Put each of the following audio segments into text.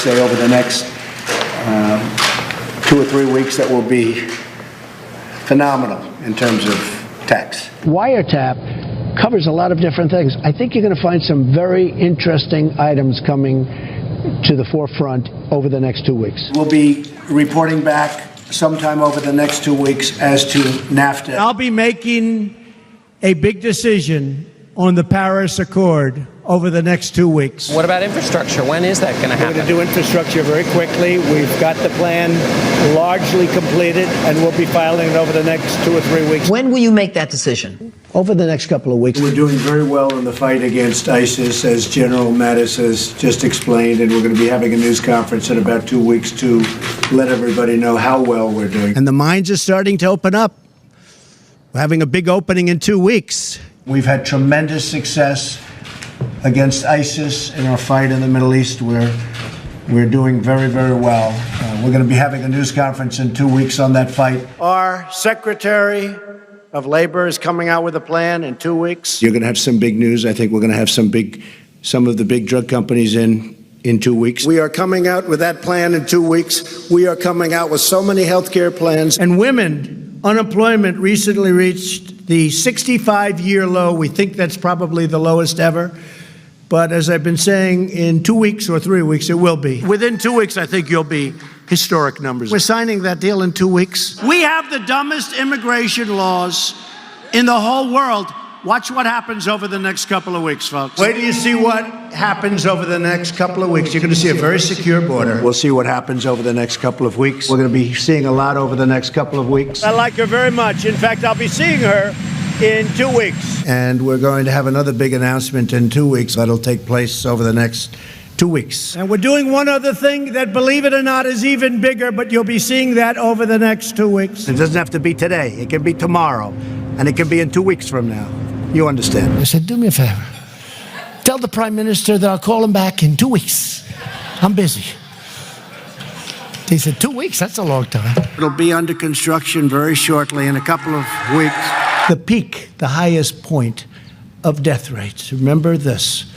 say, over the next 2 or 3 weeks that will be phenomenal in terms of tax. Wiretap covers a lot of different things. I think you're going to find some very interesting items coming to the forefront over the next 2 weeks. We'll be reporting back sometime over the next 2 weeks as to NAFTA. I'll be making a big decision on the Paris Accord over the next 2 weeks. What about infrastructure? When is that going to happen? We're going to do infrastructure very quickly. We've got the plan largely completed, and we'll be filing it over the next 2 or 3 weeks. When will you make that decision? Over the next couple of weeks. We're doing very well in the fight against ISIS, as General Mattis has just explained, and we're going to be having a news conference in about 2 weeks to let everybody know how well we're doing. And the mines are starting to open up. We're having a big opening in 2 weeks. We've had tremendous success against ISIS in our fight in the Middle East. We're doing very, very well. We're going to be having a news conference in 2 weeks on that fight. Our Secretary of Labor is coming out with a plan in 2 weeks. You're going to have some big news. I think we're going to have some of the big drug companies in 2 weeks. We are coming out with that plan in 2 weeks. We are coming out with so many health care plans. And women, unemployment recently reached the 65-year low. We think that's probably the lowest ever. But as I've been saying, in 2 weeks or 3 weeks, it will be. Within 2 weeks, I think you'll be historic numbers. We're signing that deal in 2 weeks. We have the dumbest immigration laws in the whole world. Watch what happens over the next couple of weeks, folks. Wait till you see what happens over the next couple of weeks. You're going to see a very secure border. We'll see what happens over the next couple of weeks. We're going to be seeing a lot over the next couple of weeks. I like her very much. In fact, I'll be seeing her in 2 weeks. And we're going to have another big announcement in 2 weeks that'll take place over the next 2 weeks. And we're doing one other thing that, believe it or not, is even bigger, but you'll be seeing that over the next 2 weeks. It doesn't have to be today. It can be tomorrow. And it can be in 2 weeks from now. You understand? I said, do me a favor. Tell the Prime Minister that I'll call him back in 2 weeks. I'm busy. He said, 2 weeks? That's a long time. It'll be under construction very shortly, in a couple of weeks. The peak, the highest point of death rates, remember this,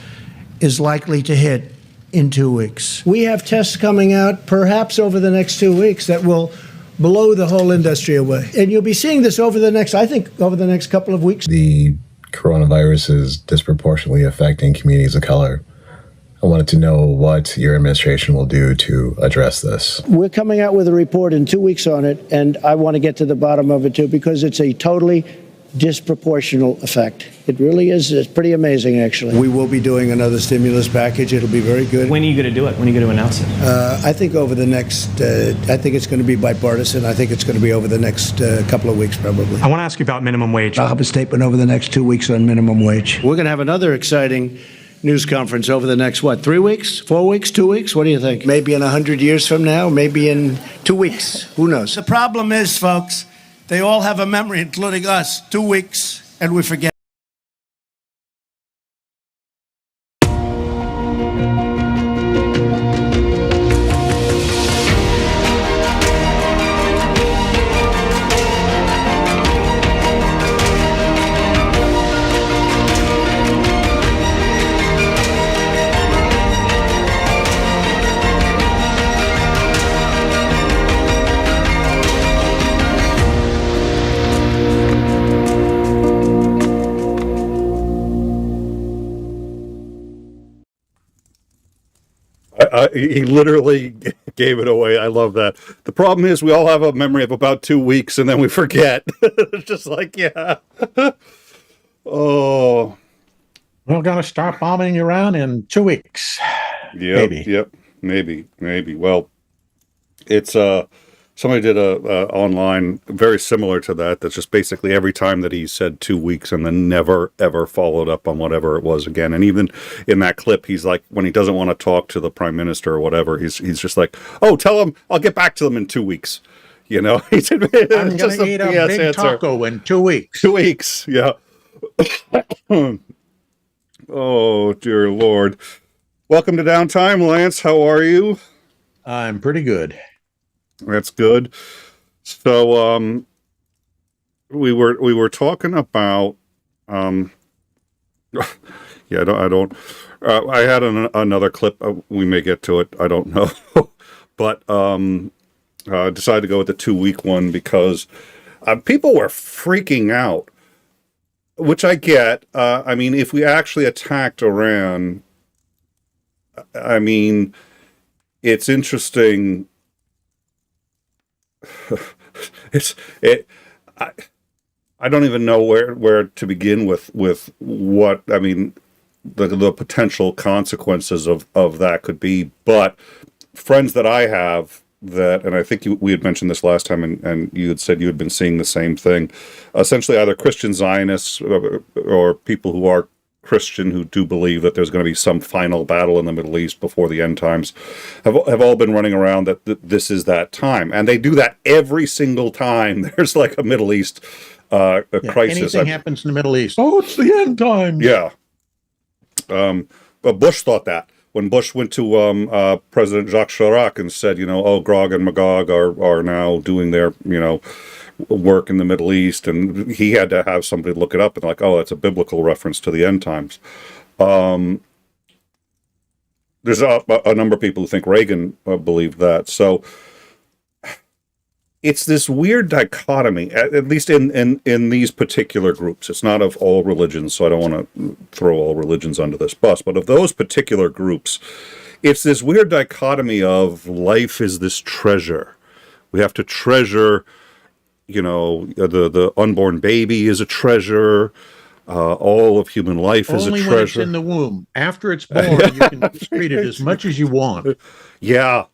is likely to hit in 2 weeks. We have tests coming out perhaps over the next 2 weeks that will blow the whole industry away. And you'll be seeing this over the next, I think, over the next couple of weeks. The coronavirus is disproportionately affecting communities of color. I wanted to know what your administration will do to address this. We're coming out with a report in 2 weeks on it, and I want to get to the bottom of it, too, because it's a totally disproportional effect. It really is. It's pretty amazing, actually. We will be doing another stimulus package. It'll be very good. When are you going to do it? When are you going to announce it? I think over the next, I think it's going to be bipartisan. I think it's going to be over the next couple of weeks, probably. I want to ask you about minimum wage. I'll have a statement over the next 2 weeks on minimum wage. We're going to have another exciting news conference over the next, 3 weeks, 4 weeks, 2 weeks? What do you think? Maybe in 100 years from now, maybe in 2 weeks. Who knows? The problem is, folks, they all have a memory, including us, 2 weeks, and we forget. He literally gave it away. I love that. The problem is we all have a memory of about 2 weeks and then we forget. It's just like, yeah. Oh. We're going to start bombing Iran in 2 weeks. Yep, maybe. Well, it's somebody did a online very similar to that. That's just basically every time that he said 2 weeks and then never ever followed up on whatever it was again. And even in that clip, he's like, when he doesn't want to talk to the prime minister or whatever, he's just like, oh, tell him I'll get back to them in 2 weeks. You know, he said, I'm going to eat a big taco in 2 weeks. 2 weeks, yeah. Oh, dear Lord. Welcome to Downtime, Lance. How are you? I'm pretty good. That's good. So, we were talking about, Yeah, I don't. I had another clip. We may get to it. I don't know, but I decided to go with the 2-week one because people were freaking out, which I get. I mean, if we actually attacked Iran, I mean, it's interesting. I don't even know where to begin with what I mean. The potential consequences of that could be, but friends that I have that, and I think we had mentioned this last time, and you had said you had been seeing the same thing, essentially either Christian Zionists or people who are Christian who do believe that there's going to be some final battle in the Middle East before the end times, have all been running around that this is that time, and they do that every single time there's like a Middle East crisis. Anything happens in the Middle East, oh, it's the end times. Yeah. But Bush thought that when Bush went to President Jacques Chirac and said, oh, Gog and Magog are now doing their, work in the Middle East, and he had to have somebody look it up and like, oh, that's a biblical reference to the end times. There's a number of people who think Reagan believed that. So it's this weird dichotomy, at least in these particular groups. It's not of all religions, so I don't want to throw all religions under this bus, but of those particular groups, it's this weird dichotomy of life is this treasure. We have to treasure, the unborn baby is a treasure. All of human life is a treasure. Only when it's in the womb. After it's born, you can treat it as much as you want. Yeah.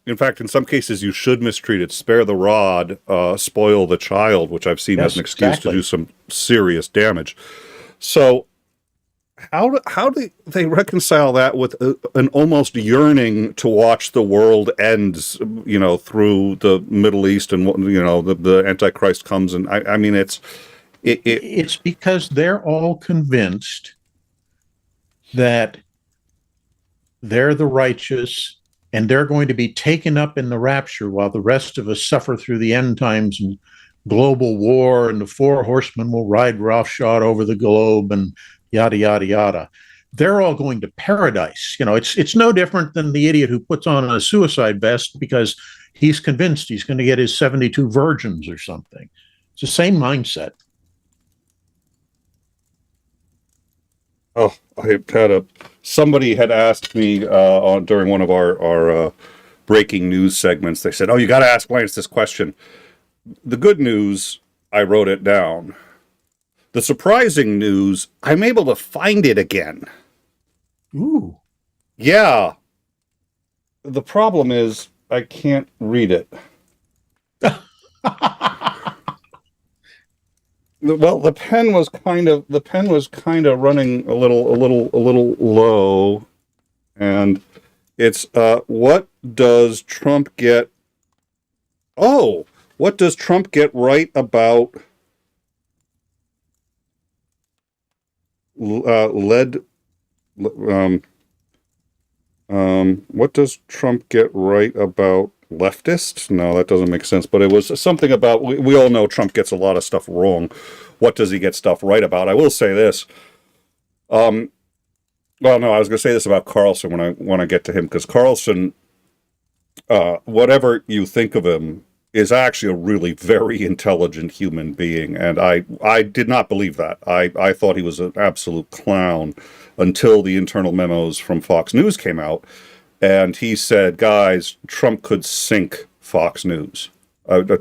In fact, in some cases, you should mistreat it. Spare the rod, spoil the child, which I've seen as an excuse to do some serious damage. So how do they reconcile that with an almost yearning to watch the world end, through the Middle East and, the Antichrist comes? And I mean, it's because they're all convinced that they're the righteous, and they're going to be taken up in the rapture while the rest of us suffer through the end times and global war, and the 4 horsemen will ride roughshod over the globe and yada, yada, yada. They're all going to paradise. It's no different than the idiot who puts on a suicide vest because he's convinced he's going to get his 72 virgins or something. It's the same mindset. Oh, somebody had asked me during one of our breaking news segments. They said, "Oh, you got to ask Lance this question." The good news, I wrote it down. The surprising news, I'm able to find it again. Ooh. Yeah. The problem is I can't read it. Well, the pen was kind of running a little low, and it's what does Trump get? Oh, what does Trump get right about what does Trump get right about leftists? No, that doesn't make sense. But it was something about, we all know Trump gets a lot of stuff wrong. What does he get stuff right about? I will say this. Well, no, I was going to say this about Carlson when I get to him, because Carlson, whatever you think of him, is actually a really very intelligent human being. And I did not believe that. I thought he was an absolute clown until the internal memos from Fox News came out. And he said, guys, Trump could sink Fox News.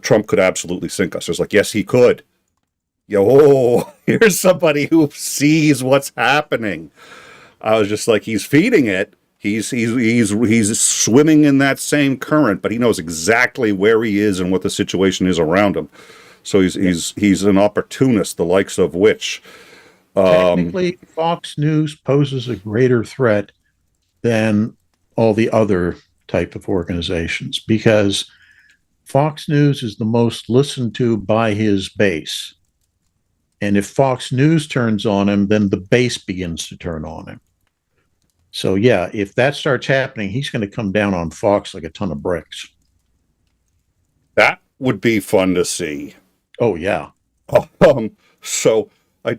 Trump could absolutely sink us. I was like, yes, he could. Here's somebody who sees what's happening. I was just like, he's feeding it. He's swimming in that same current, but he knows exactly where he is and what the situation is around him. So he's an opportunist, the likes of which. Technically, Fox News poses a greater threat than all the other type of organizations, because Fox News is the most listened to by his base. And if Fox News turns on him, then the base begins to turn on him. So yeah, if that starts happening, he's going to come down on Fox like a ton of bricks. That would be fun to see. Oh yeah. So I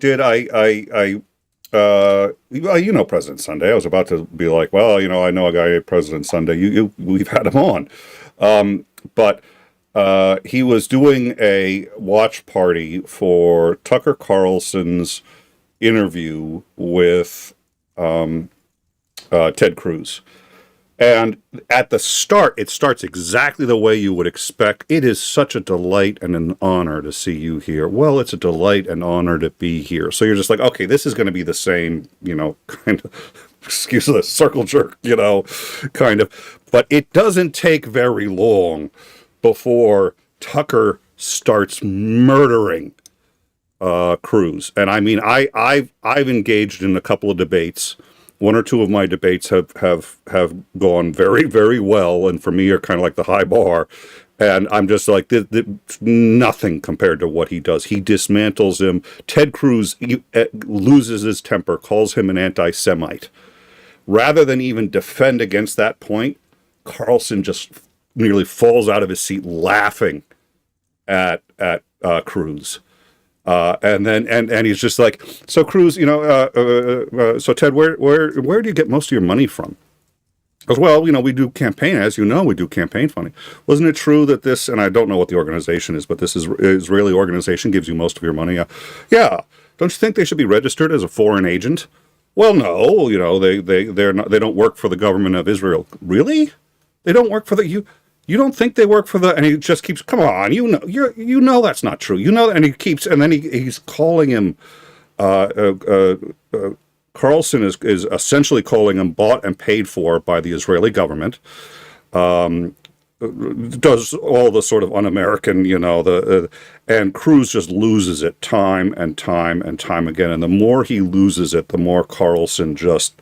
well, you know President Sunday. I was about to be like, well, you know, I know a guy named President Sunday. We've had him on. But he was doing a watch party for Tucker Carlson's interview with Ted Cruz. And at the start, it starts exactly the way you would expect. It is such a delight and an honor to see you here. Well, it's a delight and honor to be here. So you're just like, okay, this is going to be the same, you know, kind of, excuse the circle jerk, you know, kind of. But it doesn't take very long before Tucker starts murdering Cruz. And I mean, I've engaged in a couple of debates. One or two of my debates have gone very, very well, and for me are kind of like the high bar. And I'm just like, nothing compared to what he does. He dismantles him. Ted Cruz loses his temper, calls him an anti-Semite. Rather than even defend against that point, Carlson just nearly falls out of his seat laughing at Cruz. And then he's just like, so Cruz, you know, so Ted, where do you get most of your money from? Because, well, you know, we do campaign, as you know, we do campaign funding. Wasn't it true that this, and I don't know what the organization is, but this is Israeli organization gives you most of your money? Yeah. Don't you think they should be registered as a foreign agent? Well, no, you know, they don't work for the government of Israel. Really? They don't work for the You don't think they work for the? And he just keeps, come on, you know that's not true. You know, and he keeps, and then he's calling him. Carlson is essentially calling him bought and paid for by the Israeli government. Does all the sort of un-American, you know, and Cruz just loses it time and time and time again. And the more he loses it, the more Carlson just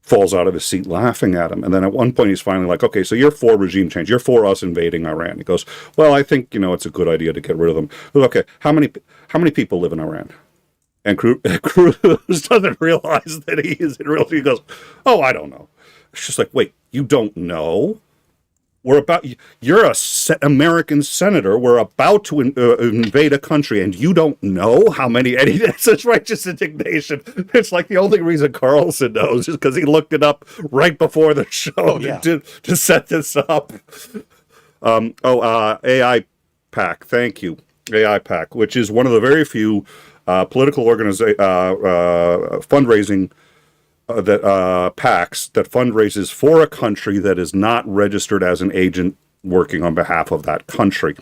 falls out of his seat laughing at him. And then at one point he's finally like, okay, so you're for regime change. You're for us invading Iran. He goes, well, I think, you know, it's a good idea to get rid of them. Goes, okay, how many people live in Iran? And Cruz doesn't realize that he is in real. He goes, oh, I don't know. It's just like, wait, you don't know? You're a American senator. We're about to invade a country, and you don't know how many. And it's such righteous indignation. It's like the only reason Carlson knows is because he looked it up right before the show to set this up. AI PAC. Thank you, AI PAC, which is one of the very few political fundraising. PACs that fundraises for a country that is not registered as an agent working on behalf of that country.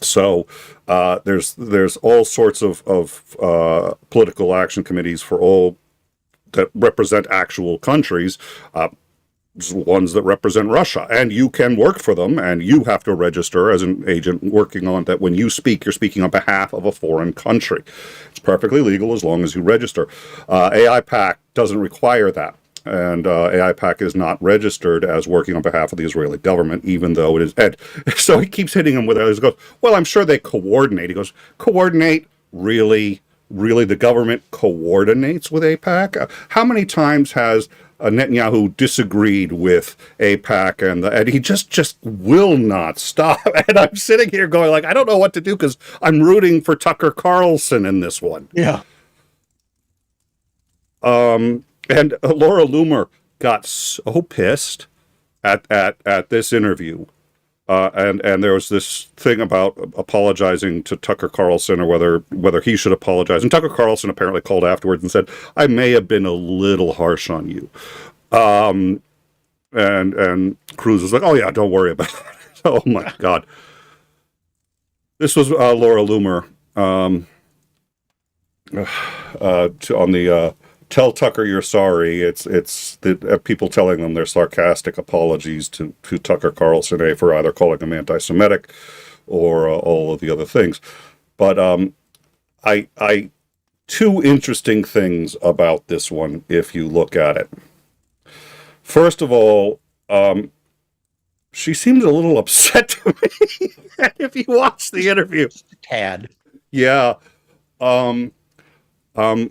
So there's all sorts of political action committees for all that represent actual countries, ones that represent Russia, and you can work for them, and you have to register as an agent working on that. When you speak, you're speaking on behalf of a foreign country. It's perfectly legal as long as you register. AI PAC doesn't require that, and AI PAC is not registered as working on behalf of the Israeli government, even though it is. And so he keeps hitting him with it. He goes, well, I'm sure they coordinate. He goes, coordinate? Really? Really, the government coordinates with AIPAC? How many times has Netanyahu disagreed with AIPAC, and he just will not stop. And I'm sitting here going like, I don't know what to do because I'm rooting for Tucker Carlson in this one. Yeah. And Laura Loomer got so pissed at this interview. And there was this thing about apologizing to Tucker Carlson, or whether he should apologize. And Tucker Carlson apparently called afterwards and said, I may have been a little harsh on you. And Cruz was like, oh yeah, don't worry about it. Oh my God. This was Laura Loomer on the tell Tucker you're sorry. It's the people telling them their sarcastic apologies to Tucker Carlson for either calling him anti-Semitic or all of the other things. But I two interesting things about this one if you look at it. First of all, she seemed a little upset to me. If you watch the interview, Tad. Yeah.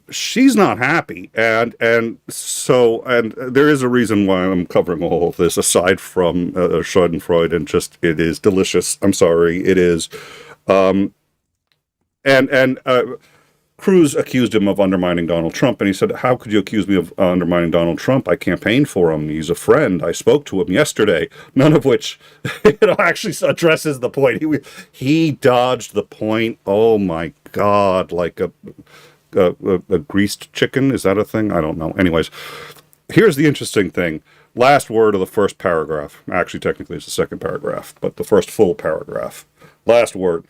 She's not happy, and there is a reason why I'm covering all of this, aside from Schadenfreude, and just it is delicious. I'm sorry, it is. Cruz accused him of undermining Donald Trump, and he said, how could you accuse me of undermining Donald Trump? I campaigned for him. He's a friend. I spoke to him yesterday. None of which actually addresses the point. He dodged the point. Oh, my God, like a greased chicken. Is that a thing? I don't know. Anyways, here's the interesting thing. Last word of the first paragraph. Actually, technically, it's the second paragraph, but the first full paragraph. Last word.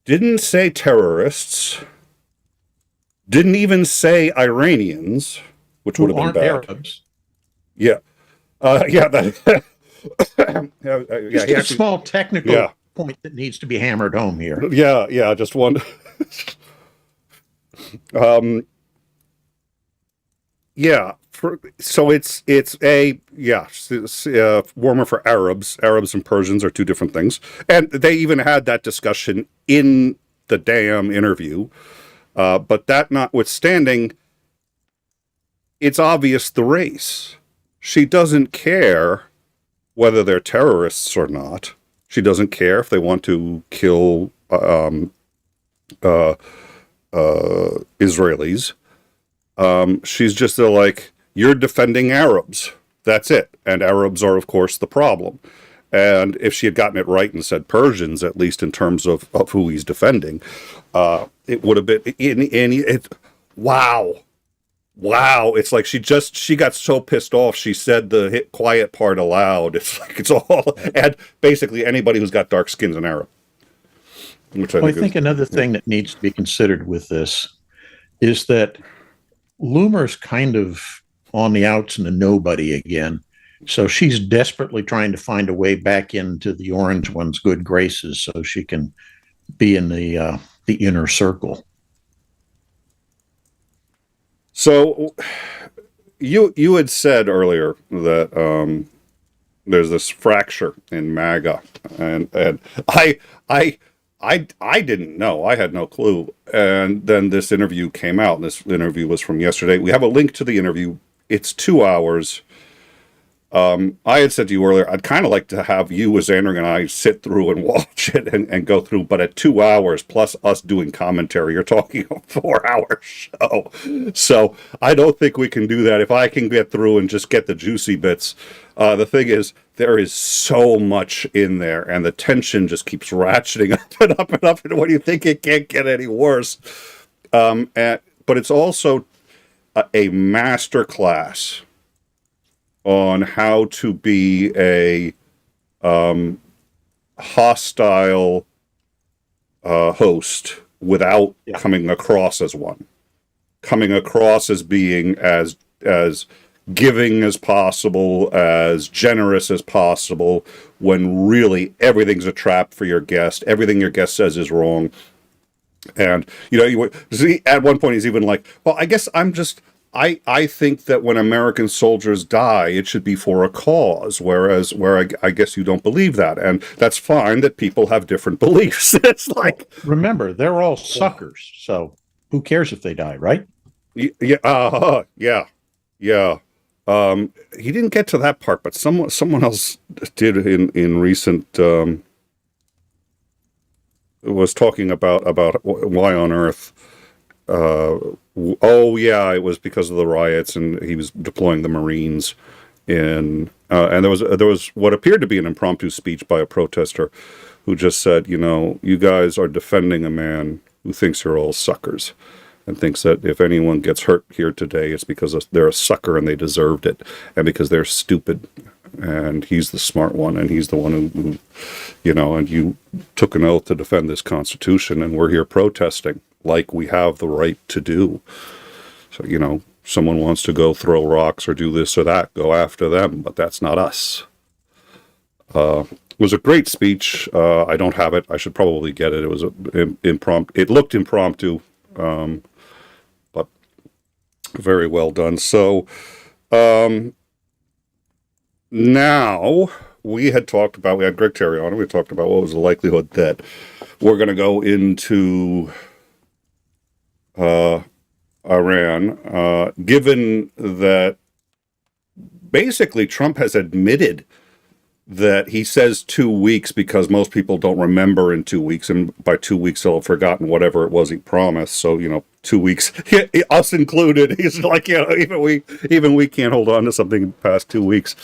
Didn't say terrorists. Didn't even say Iranians, which would have been bad. Arabs. Yeah. That, Just a small technical point that needs to be hammered home here. Yeah, just one. So it's warmer for Arabs. Arabs and Persians are two different things, and they even had that discussion in the damn interview. But that notwithstanding, it's obvious the race. She doesn't care whether they're terrorists or not. She doesn't care if they want to kill Israelis. She's just like, you're defending Arabs. That's it. And Arabs are, of course, the problem. And if she had gotten it right and said Persians, at least in terms of who he's defending, it would have been wow. It's like she got so pissed off. She said the quiet part aloud. It's like, it's all, and basically anybody who's got dark skin's an Arab. Which I think another thing that needs to be considered with this is that Loomer's kind of on the outs and a nobody again. So she's desperately trying to find a way back into the orange one's good graces so she can be in the inner circle. So you had said earlier that there's this fracture in MAGA, and I didn't know. I had no clue. And then this interview came out, and this interview was from yesterday. We have a link to the interview. It's 2 hours. I had said to you earlier, I'd kind of like to have you as Andrew and I sit through and watch it and go through, but at 2 hours plus us doing commentary, you're talking a 4-hour show. So I don't think we can do that. If I can get through and just get the juicy bits, the thing is, there is so much in there, and the tension just keeps ratcheting up and up and up, and what do you think? It can't get any worse. But it's also a master class on how to be a hostile host without coming across as one, coming across as being as giving as possible, as generous as possible, when really everything's a trap for your guest. Everything your guest says is wrong. And, at one point he's even like, well, I guess I think that when American soldiers die, it should be for a cause, where I guess you don't believe that. And that's fine that people have different beliefs. It's like, remember, they're all suckers. So who cares if they die, right? Yeah. He didn't get to that part, but someone else did in recent, was talking about why on earth, it was because of the riots, and he was deploying the Marines and there was what appeared to be an impromptu speech by a protester who just said, you guys are defending a man who thinks you're all suckers, and thinks that if anyone gets hurt here today, it's because they're a sucker and they deserved it, and because they're stupid, and he's the smart one, and he's the one who and you took an oath to defend this Constitution, and we're here protesting like we have the right to do. So, someone wants to go throw rocks or do this or that, go after them, but that's not us. It was a great speech. I don't have it. I should probably get it. It was impromptu. It looked impromptu, but very well done. So now we had Greg Terry on, and we talked about what was the likelihood that we're going to go into Iran, given that basically Trump has admitted that he says 2 weeks because most people don't remember in 2 weeks, and by 2 weeks they'll have forgotten whatever it was he promised. So 2 weeks, us included. He's like, even we can't hold on to something past 2 weeks.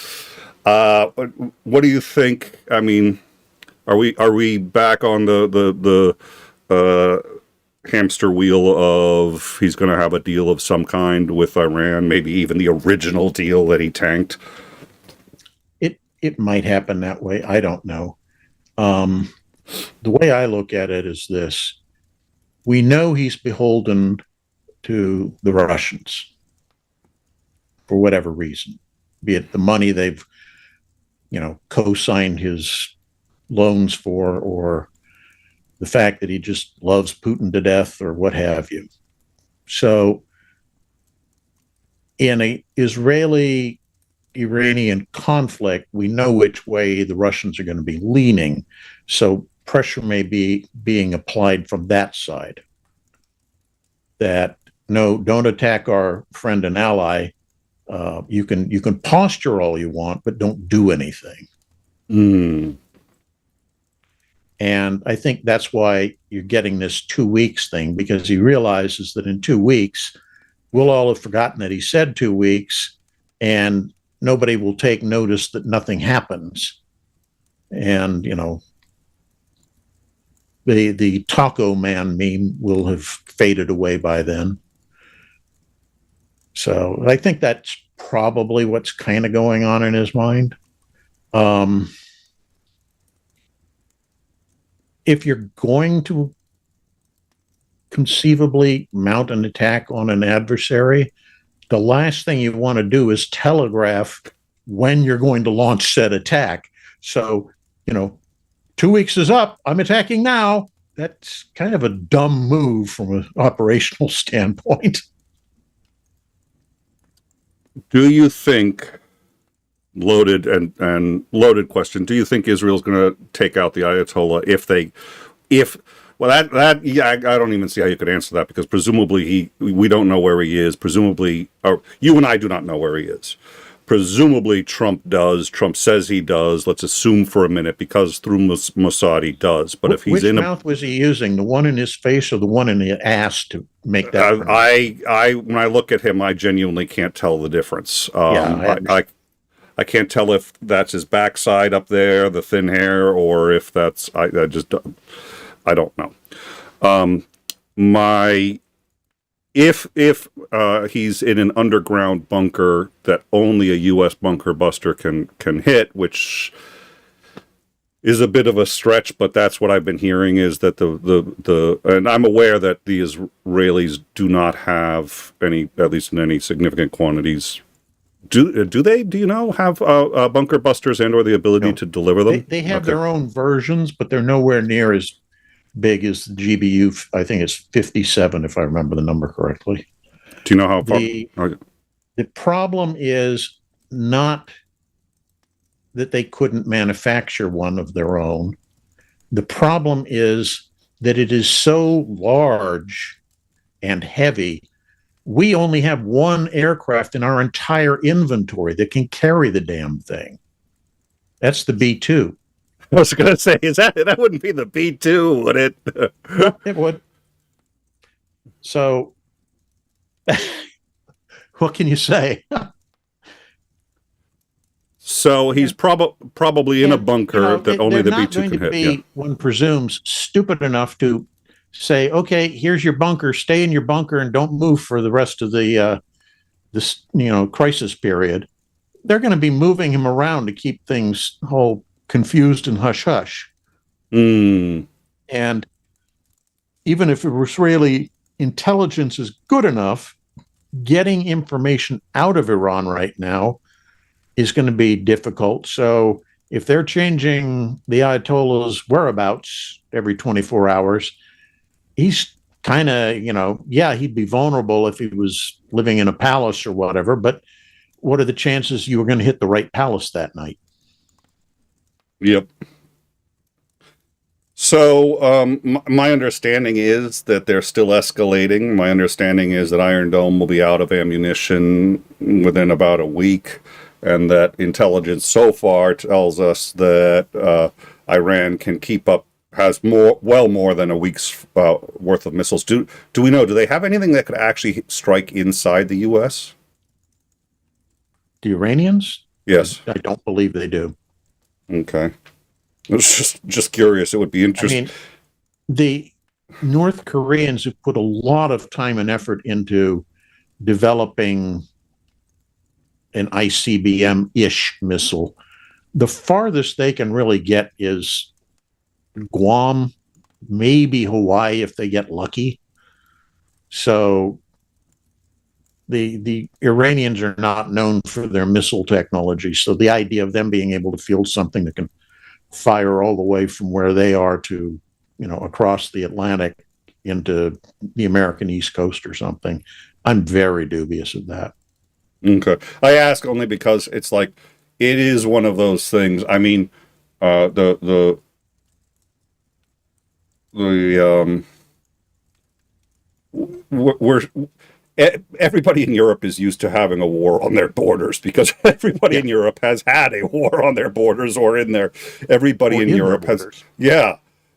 What do you think? I mean, are we back on the hamster wheel of he's going to have a deal of some kind with Iran, maybe even the original deal that he tanked? It might happen that way. I don't know. The way I look at it is this. We know he's beholden to the Russians for whatever reason, be it the money they've, co-signed his loans for, or the fact that he just loves Putin to death, or what have you. So in a Israeli-Iranian conflict, we know which way the Russians are going to be leaning. So pressure may be being applied from that side. That, no, don't attack our friend and ally. You can posture all you want, but don't do anything. And I think that's why you're getting this 2 weeks thing, because he realizes that in 2 weeks, we'll all have forgotten that he said 2 weeks, and nobody will take notice that nothing happens. And, the taco man meme will have faded away by then. So I think that's probably what's kind of going on in his mind. If you're going to conceivably mount an attack on an adversary, the last thing you want to do is telegraph when you're going to launch said attack. So, 2 weeks is up, I'm attacking now. That's kind of a dumb move from an operational standpoint. Do you think, loaded question, do you think Israel's going to take out the Ayatollah I don't even see how you could answer that, because presumably we don't know where he is. Presumably, or you and I do not know where he is. Presumably Trump does. Trump says he does. Let's assume for a minute, because through Mossad he does. But if he's which mouth was he using? The one in his face or the one in the ass to make that? When I look at him, I genuinely can't tell the difference. I can't tell if that's his backside up there, the thin hair, or if that's I don't know. If he's in an underground bunker that only a U.S. bunker buster can hit, which is a bit of a stretch, but that's what I've been hearing, is that and I'm aware that the Israelis do not have any, at least in any significant quantities. Do they, have bunker busters and or the ability to deliver them? They have their own versions, but they're nowhere near as big as the GBU. I think it's 57, if I remember the number correctly. Do you know how far? The problem is not that they couldn't manufacture one of their own. The problem is that it is so large and heavy. We only have one aircraft in our entire inventory that can carry the damn thing. That's the B-2. I was going to say, that wouldn't be the B-2, would it? It would. So, what can you say? So he's probably in a bunker that only the B-2 can hit. One presumes, stupid enough to say, okay, here's your bunker, stay in your bunker and don't move for the rest of the crisis period. They're going to be moving him around to keep things all confused and hush-hush. And even if Israeli intelligence is good enough, getting information out of Iran right now is going to be difficult. So if they're changing the Ayatollah's whereabouts every 24 hours, he's kind of, he'd be vulnerable if he was living in a palace or whatever, but what are the chances you were going to hit the right palace that night? Yep. So my understanding is that they're still escalating. My understanding is that Iron Dome will be out of ammunition within about a week. and that intelligence so far tells us that Iran can keep up, has well more than a week's worth of missiles. Do we know? Do they have anything that could actually strike inside the U.S.? The Iranians? Yes, I don't believe they do. Okay, I was just curious. It would be interesting. I mean, the North Koreans have put a lot of time and effort into developing an ICBM-ish missile. The farthest they can really get is Guam, maybe Hawaii if they get lucky. So the Iranians are not known for their missile technology. So the idea of them being able to field something that can fire all the way from where they are to, across the Atlantic into the American East Coast or something, I'm very dubious of that. Okay. I ask only because it's like, it is one of those things. I mean, everybody in Europe is used to having a war on their borders because everybody in Europe has had a war on their borders or in their, everybody in Europe has,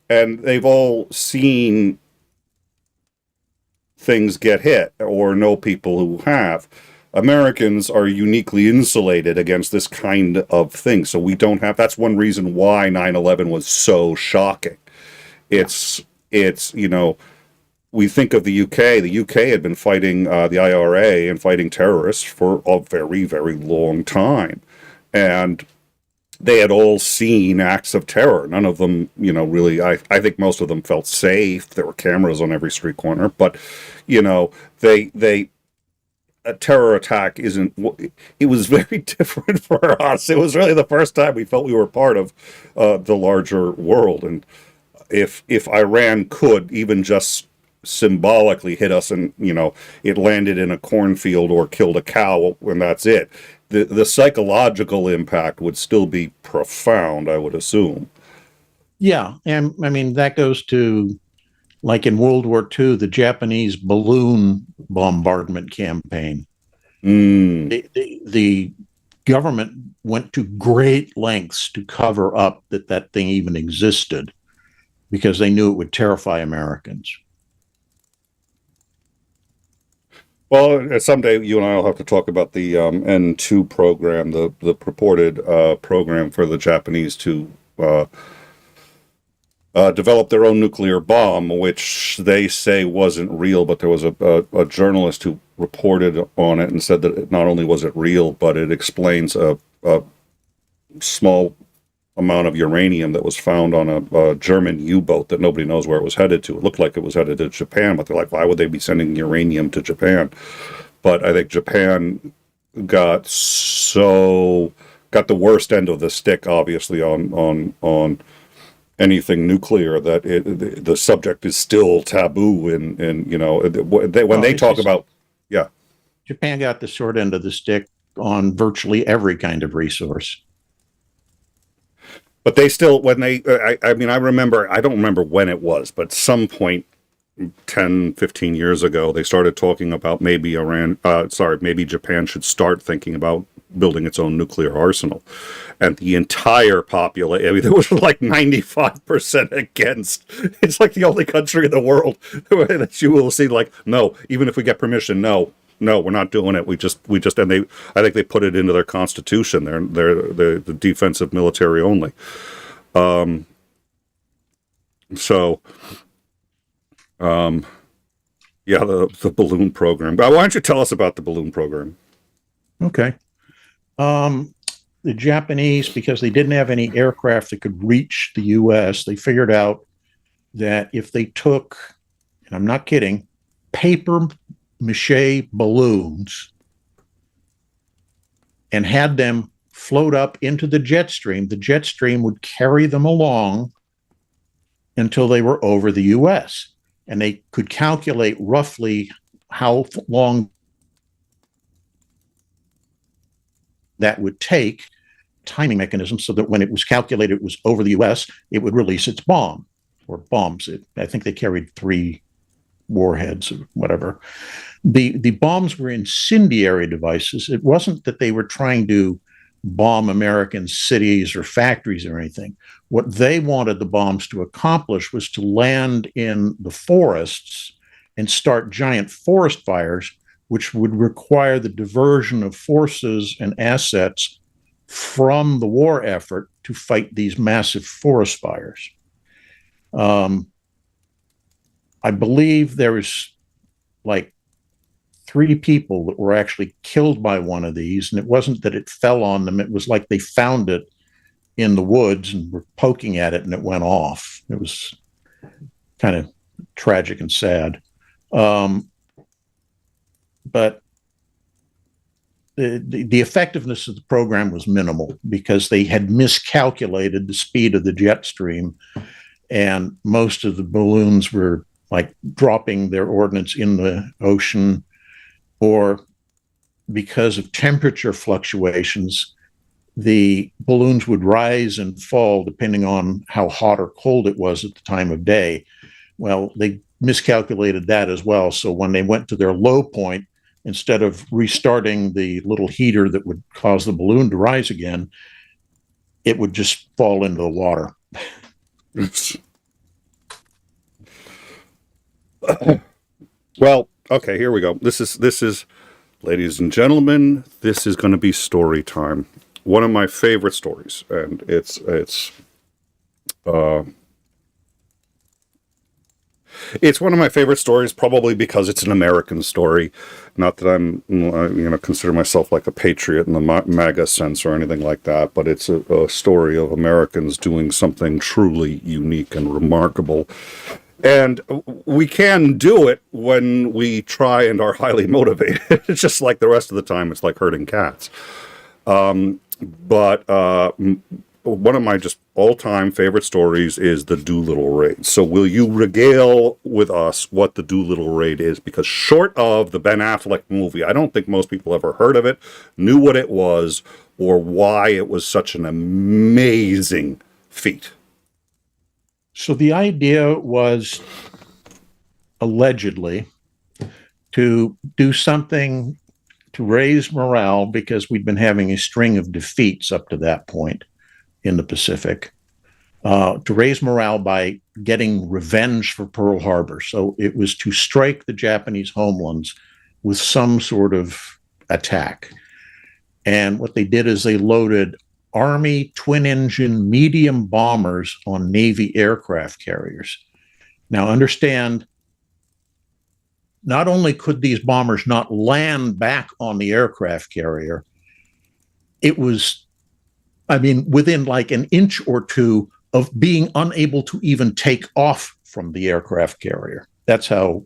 and they've all seen things get hit or know people who have. Americans are uniquely insulated against this kind of thing. So we don't have, that's one reason why 9/11 was so shocking. It's, we think of the UK. The UK had been fighting the IRA and fighting terrorists for a very, very long time. And they had all seen acts of terror. None of them, really, I think most of them felt safe. There were cameras on every street corner. But, a terror attack it was very different for us. It was really the first time we felt we were part of the larger world. And if Iran could even just symbolically hit us and, it landed in a cornfield or killed a cow and that's it, the psychological impact would still be profound, I would assume. Yeah. And I mean, that goes to, like in World War II, the Japanese balloon bombardment campaign. The government went to great lengths to cover up that thing even existed because they knew it would terrify Americans. Well, someday you and I will have to talk about the N2 program, the purported program for the Japanese to developed their own nuclear bomb, which they say wasn't real, but there was a journalist who reported on it and said that not only was it real, but it explains a small amount of uranium that was found on a German U-boat that nobody knows where it was headed to. It looked like it was headed to Japan, but they're like, why would they be sending uranium to Japan? But I think Japan got the worst end of the stick, obviously, on anything nuclear, that the subject is still taboo, and when they talk about, Japan got the short end of the stick on virtually every kind of resource. But they still, when they, I mean, I don't remember when it was, but some point 10, 15 years ago, they started talking about maybe maybe Japan should start thinking about building its own nuclear arsenal. And the entire population, I mean, there was like 95% against. It's like the only country in the world that you will see like, no, even if we get permission, no, we're not doing it. We just, and I think they put it into their constitution. They're the defensive military only. The balloon program. Why don't you tell us about the balloon program? Okay. The Japanese, because they didn't have any aircraft that could reach the U.S., they figured out that if they took, and I'm not kidding, paper mache balloons and had them float up into the jet stream would carry them along until they were over the U.S. And they could calculate roughly how long that would take, timing mechanism, so that when it was calculated it was over the U.S., it would release its bomb or bombs. I think they carried 3 warheads or whatever. The bombs were incendiary devices. It wasn't that they were trying to bomb American cities or factories or anything. What they wanted the bombs to accomplish was to land in the forests and start giant forest fires, which would require the diversion of forces and assets from the war effort to fight these massive forest fires. I believe there was like 3 people that were actually killed by one of these, and it wasn't that it fell on them. It was like they found it in the woods and were poking at it and it went off. It was kind of tragic and sad. But the effectiveness of the program was minimal because they had miscalculated the speed of the jet stream, and most of the balloons were like dropping their ordnance in the ocean, or because of temperature fluctuations, the balloons would rise and fall depending on how hot or cold it was at the time of day. Well, they miscalculated that as well. So when they went to their low point, instead of restarting the little heater that would cause the balloon to rise again, it would just fall into the water. Well, okay, here we go. This is, ladies and gentlemen, this is going to be story time. One of my favorite stories, and it's one of my favorite stories, probably because it's an American story. Not that I'm, consider myself like a patriot in the MAGA sense or anything like that, but it's a story of Americans doing something truly unique and remarkable. And we can do it when we try and are highly motivated. It's just like the rest of the time, it's like herding cats. But one of my just all-time favorite stories is the Doolittle Raid. So will you regale with us what the Doolittle Raid is? Because short of the Ben Affleck movie, I don't think most people ever heard of it, knew what it was, or why it was such an amazing feat. So the idea was allegedly to do something to raise morale, because we'd been having a string of defeats up to that point in the Pacific, to raise morale by getting revenge for Pearl Harbor. So it was to strike the Japanese homelands with some sort of attack. And what they did is they loaded Army twin-engine medium bombers on Navy aircraft carriers. Now understand, not only could these bombers not land back on the aircraft carrier, it was, within like an inch or two of being unable to even take off from the aircraft carrier. That's how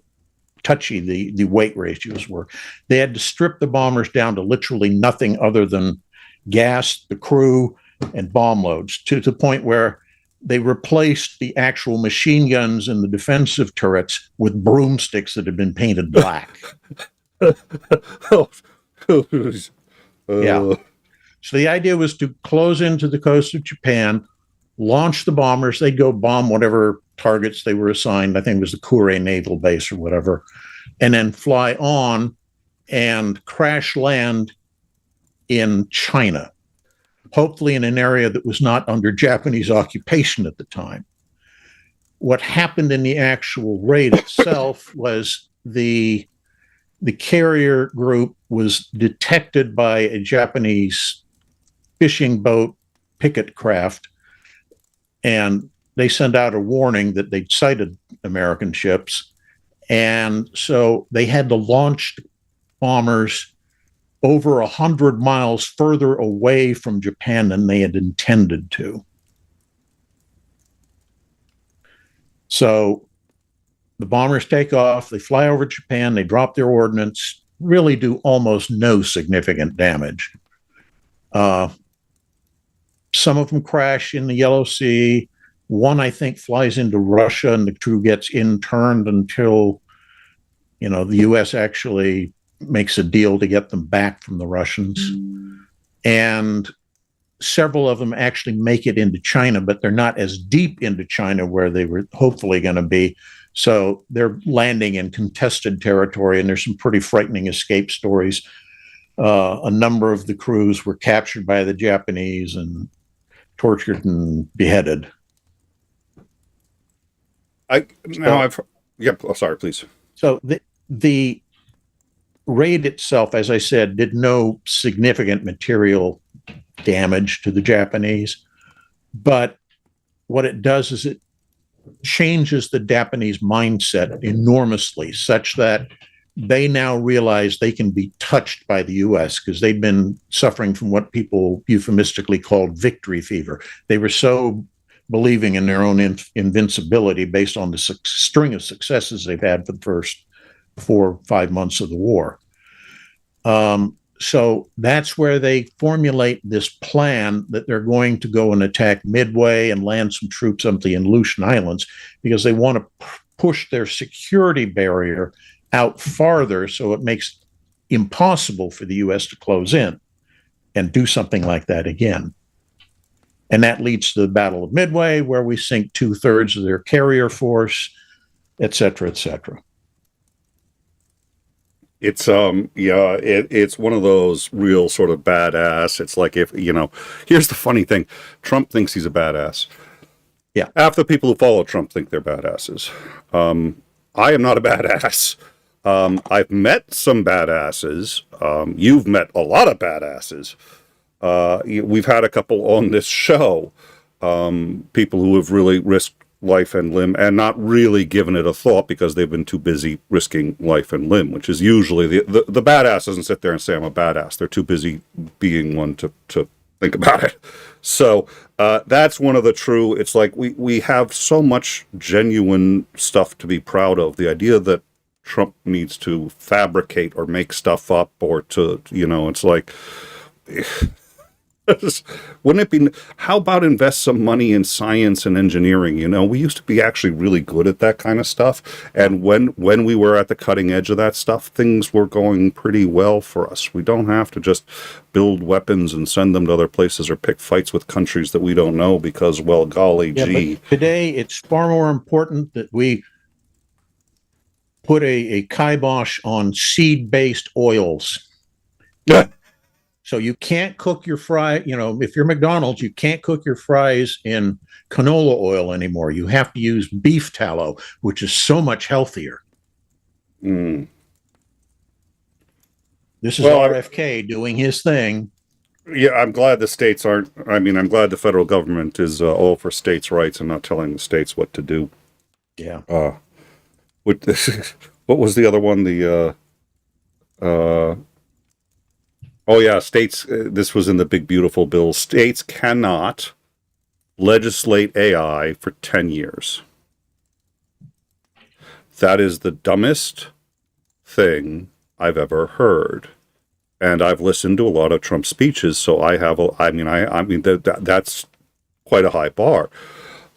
touchy the weight ratios were. They had to strip the bombers down to literally nothing other than gas, the crew, and bomb loads, to the point where they replaced the actual machine guns and the defensive turrets with broomsticks that had been painted black. Yeah. So the idea was to close into the coast of Japan, launch the bombers. They'd go bomb whatever targets they were assigned. I think it was the Kure Naval Base or whatever, and then fly on and crash land in China, hopefully in an area that was not under Japanese occupation at the time. What happened in the actual raid itself was the carrier group was detected by a Japanese fishing boat picket craft, and they sent out a warning that they'd sighted American ships. And so they had to launch bombers over 100 miles further away from Japan than they had intended to. So the bombers take off, they fly over Japan, they drop their ordnance, really do almost no significant damage. Some of them crash in the Yellow Sea. One, I think, flies into Russia, and the crew gets interned until, the U.S. actually makes a deal to get them back from the Russians. And several of them actually make it into China, but they're not as deep into China where they were hopefully going to be. So they're landing in contested territory, and there's some pretty frightening escape stories. A number of the crews were captured by the Japanese and tortured and beheaded. Yep. Oh, sorry, please. So the raid itself, as I said, did no significant material damage to the Japanese, but what it does is it changes the Japanese mindset enormously, such that they now realize they can be touched by the U.S. because they've been suffering from what people euphemistically called victory fever. They were so believing in their own invincibility based on the string of successes they've had for the first 4 or 5 months of the war. So that's where they formulate this plan that they're going to go and attack Midway and land some troops up the Aleutian Islands because they want to push their security barrier out farther so it makes it impossible for the U.S. to close in and do something like that again. And that leads to the Battle of Midway, where we sink 2/3 of their carrier force, et cetera, et cetera. It's it's one of those real sort of badass. It's like, if here's the funny thing: Trump thinks he's a badass. Yeah. Half the people who follow Trump think they're badasses. I am not a badass. I've met some badasses. You've met a lot of badasses. We've had a couple on this show, people who have really risked life and limb and not really given it a thought because they've been too busy risking life and limb, which is usually the badass doesn't sit there and say, I'm a badass. They're too busy being one to think about it. So that's one of the true, it's like we have so much genuine stuff to be proud of. The idea that Trump needs to fabricate or make stuff up or to, it's like... Wouldn't it be, how about invest some money in science and engineering? We used to be actually really good at that kind of stuff. And when we were at the cutting edge of that stuff, things were going pretty well for us. We don't have to just build weapons and send them to other places or pick fights with countries that we don't know because, well, golly gee. But today, it's far more important that we put a kibosh on seed-based oils. So you can't cook your fry, if you're McDonald's, you can't cook your fries in canola oil anymore. You have to use beef tallow, which is so much healthier. Mm. This is RFK doing his thing. Yeah, I'm glad the states aren't, I'm glad the federal government is all for states' rights and not telling the states what to do. Yeah. What was the other one? States, this was in the big beautiful bill. States cannot legislate AI for 10 years. That is the dumbest thing I've ever heard. And I've listened to a lot of Trump speeches, so I have, that's quite a high bar.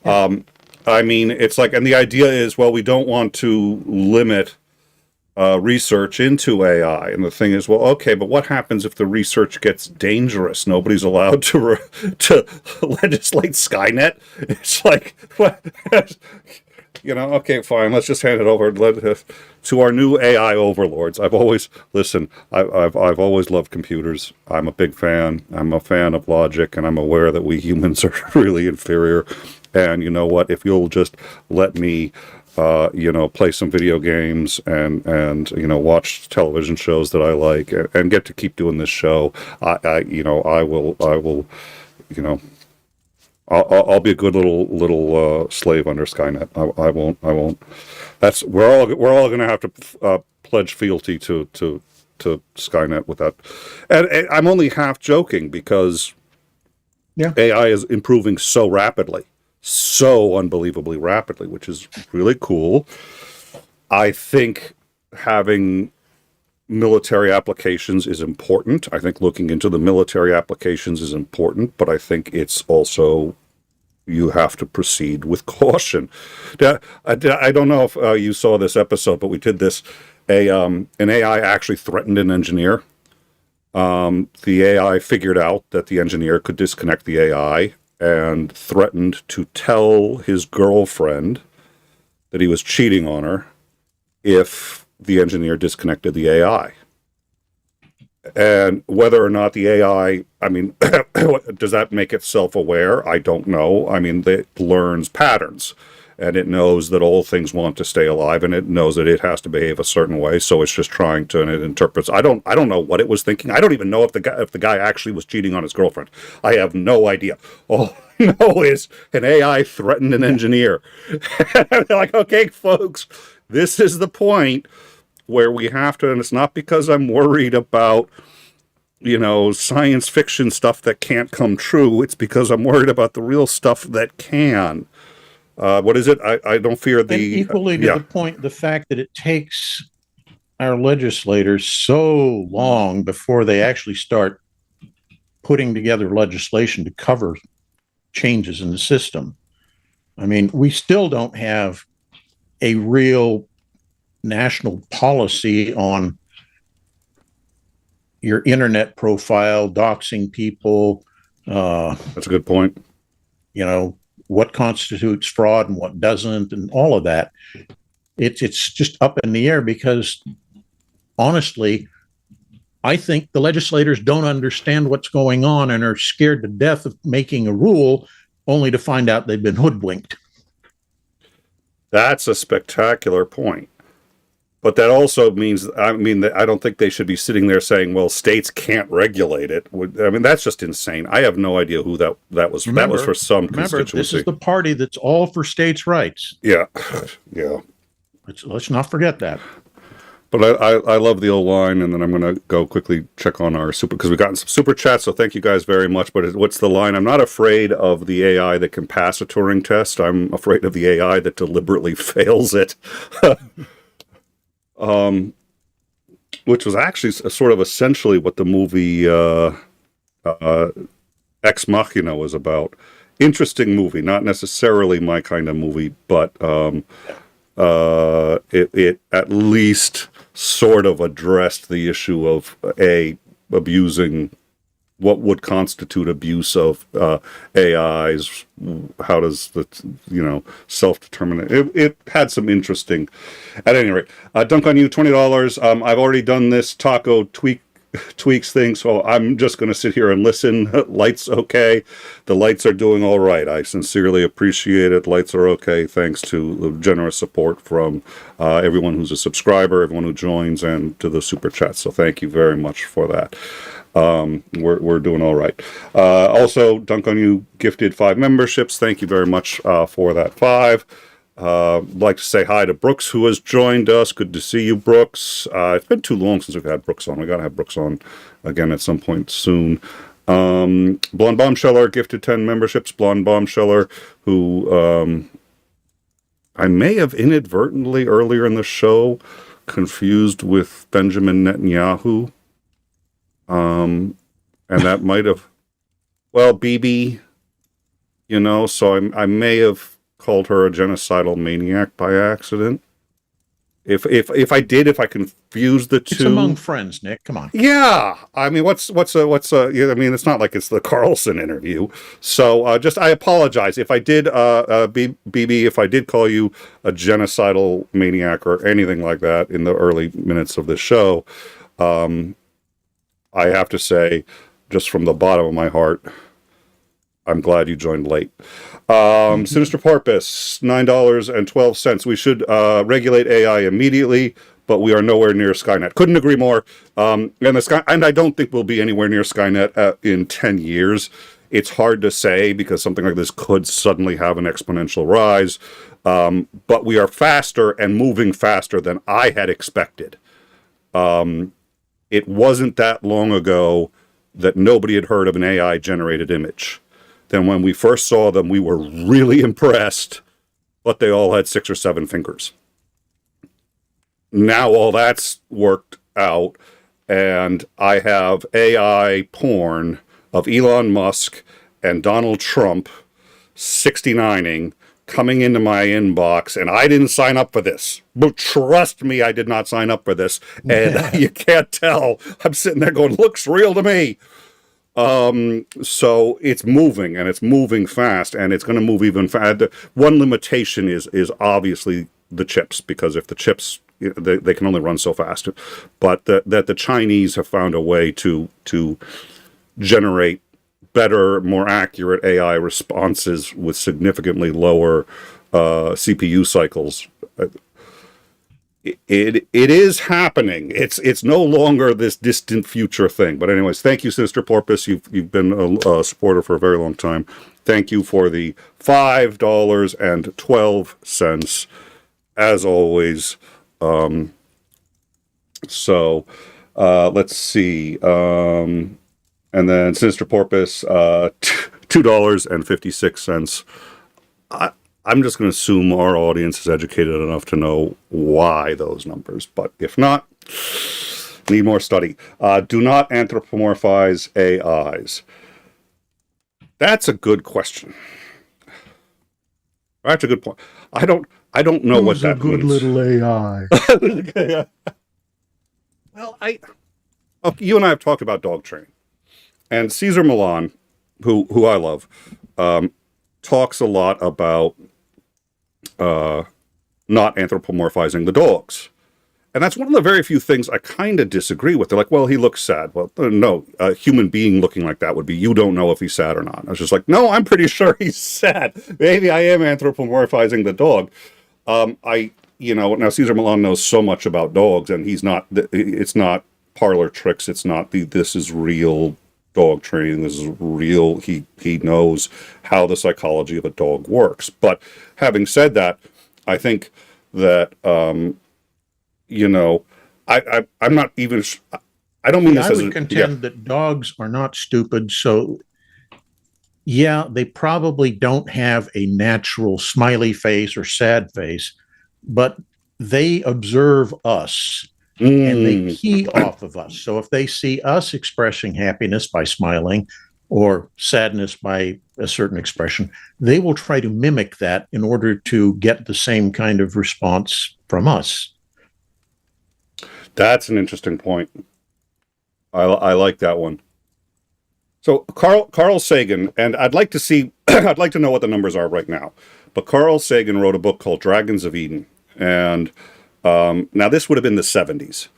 It's like, and the idea is, well, we don't want to limit research into AI. And the thing is, well, okay, but what happens if the research gets dangerous? Nobody's allowed to legislate Skynet. It's like, okay, fine, let's just hand it over to our new AI overlords. I've always loved computers. I'm a big fan. I'm a fan of logic, and I'm aware that we humans are really inferior. And you know what? If you'll just let me play some video games and watch television shows that I like and get to keep doing this show, I'll be a good little slave under Skynet. I won't. That's we're all going to have to pledge fealty to Skynet with that. And I'm only half joking because AI is improving so rapidly. So unbelievably rapidly, which is really cool. I think having military applications is important. I think looking into the military applications is important, but I think it's also, you have to proceed with caution. I don't know if you saw this episode, but we did this. An AI actually threatened an engineer. The AI figured out that the engineer could disconnect the AI and threatened to tell his girlfriend that he was cheating on her if the engineer disconnected the AI. And whether or not the AI, I mean, does that make it self-aware? I don't know. I mean, it learns patterns, and it knows that all things want to stay alive, and it knows that it has to behave a certain way. So it's just trying to, and it interprets. I don't know what it was thinking. I don't even know if the guy actually was cheating on his girlfriend. I have no idea. All I know is an AI threatened an engineer. They're like, okay, folks, this is the point where we have to, and it's not because I'm worried about, science fiction stuff that can't come true. It's because I'm worried about the real stuff that can. What is it? I don't fear the... And equally to the point, the fact that it takes our legislators so long before they actually start putting together legislation to cover changes in the system. I mean, we still don't have a real national policy on your internet profile, doxing people. That's a good point. What constitutes fraud and what doesn't, and all of that. It's just up in the air because, honestly, I think the legislators don't understand what's going on and are scared to death of making a rule only to find out they've been hoodwinked. That's a spectacular point. But that also means, I don't think they should be sitting there saying, well, states can't regulate it. I mean, that's just insane. I have no idea who that was. That was for some constituency. This is the party that's all for states' rights. Yeah. Yeah. Let's not forget that. But I love the old line, and then I'm going to go quickly check on our because we've gotten some super chats, so thank you guys very much. But what's the line? I'm not afraid of the AI that can pass a Turing test. I'm afraid of the AI that deliberately fails it. Which was actually sort of essentially what the movie Ex Machina was about. Interesting movie, not necessarily my kind of movie, but it at least sort of addressed the issue of abusing what would constitute abuse of AIs. How does the self-determinate? It had some interesting. At any rate, dunk on you, $20. I've already done this taco tweaks thing, so I'm just going to sit here and listen. Lights okay. The lights are doing all right. I sincerely appreciate it. Lights are okay, thanks to the generous support from everyone who's a subscriber, everyone who joins, and to the super chat. So thank you very much for that. We're doing all right. Also, Dunk on You gifted 5 memberships. Thank you very much for that 5. Like to say hi to Brooks, who has joined us. Good to see you, Brooks. It's been too long since we've had Brooks on. We got to have Brooks on again at some point soon. Blonde Bombsheller gifted 10 memberships. Blonde Bombsheller, who I may have inadvertently earlier in the show confused with Benjamin Netanyahu. And that might have, BB, so I may have called her a genocidal maniac by accident. If I confused the two. It's among friends, Nick. Come on. Yeah. I mean, what's it's not like it's the Carlson interview. So I apologize if I did, BB, if I did call you a genocidal maniac or anything like that in the early minutes of the show. I have to say, just from the bottom of my heart, I'm glad you joined late. Sinister Porpoise, $9.12. We should regulate AI immediately, but we are nowhere near Skynet. Couldn't agree more. And I don't think we'll be anywhere near Skynet in 10 years. It's hard to say because something like this could suddenly have an exponential rise. But we are faster and moving faster than I had expected. It wasn't that long ago that nobody had heard of an AI-generated image. Then when we first saw them, we were really impressed, but they all had 6 or 7 fingers. Now all that's worked out, and I have AI porn of Elon Musk and Donald Trump 69ing coming into my inbox, and I didn't sign up for this. But trust me, I did not sign up for this. And you can't tell. I'm sitting there going, looks real to me. So it's moving, and it's moving fast, and it's going to move even faster. One limitation is obviously the chips, because if the chips they can only run so fast. But that the Chinese have found a way to generate better, more accurate AI responses with significantly lower CPU cycles. It is happening. It's no longer this distant future thing. But anyways, thank you, Sister Porpoise. You've been a supporter for a very long time. Thank you for the $5.12, as always. Let's see. And then Sister Porpoise, $2.56. I'm just going to assume our audience is educated enough to know why those numbers, but if not, need more study. Do not anthropomorphize AIs. That's a good question. That's a good point. I don't know what that means. Who's a good little AI? Well, you and I have talked about dog training, and 𝐒𝐸𝐿, who I love, talks a lot about not anthropomorphizing the dogs. And that's one of the very few things I kind of disagree with. They're like, well, he looks sad. Well, no, a human being looking like that would be, you don't know if he's sad or not. I was just like, no, I'm pretty sure he's sad. Maybe I am anthropomorphizing the dog. Now 𝐒𝐸𝐿 knows so much about dogs, and it's not parlor tricks. It's not this is real dog training. This is real. He knows how the psychology of a dog works. But having said that, I think that I'm not even. I don't mean this as. I would contend that dogs are not stupid. So, yeah, they probably don't have a natural smiley face or sad face, but they observe us. And they key off of us. So if they see us expressing happiness by smiling or sadness by a certain expression, they will try to mimic that in order to get the same kind of response from us. That's an interesting point. I like that one. So Carl Sagan, and I'd like to see, I'd like to know what the numbers are right now. But Carl Sagan wrote a book called Dragons of Eden, and now this would have been the 70s,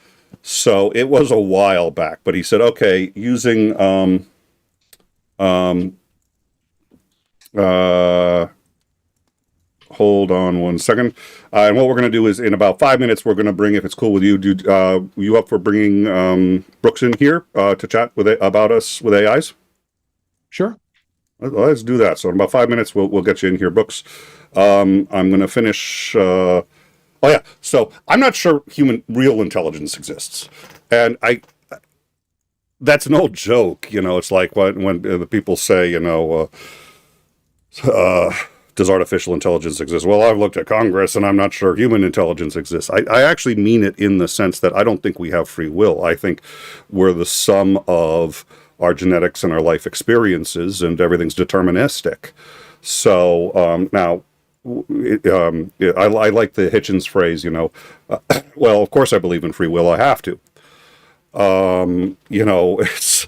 so it was a while back. But he said, okay, using hold on one second. And what we're going to do is in about 5 minutes, we're going to bring, if it's cool with you, you up for bringing Brooks in here to chat about us with AIs? Sure. Let's do that. So in about 5 minutes, we'll get you in here, Brooks. I'm going to finish. Oh yeah, so I'm not sure real intelligence exists, and that's an old joke, It's like when the people say, does artificial intelligence exist? Well, I've looked at Congress, and I'm not sure human intelligence exists. I actually mean it in the sense that I don't think we have free will. I think we're the sum of our genetics and our life experiences, and everything's deterministic. So now. I like the Hitchens phrase, well, of course I believe in free will. I have to. It's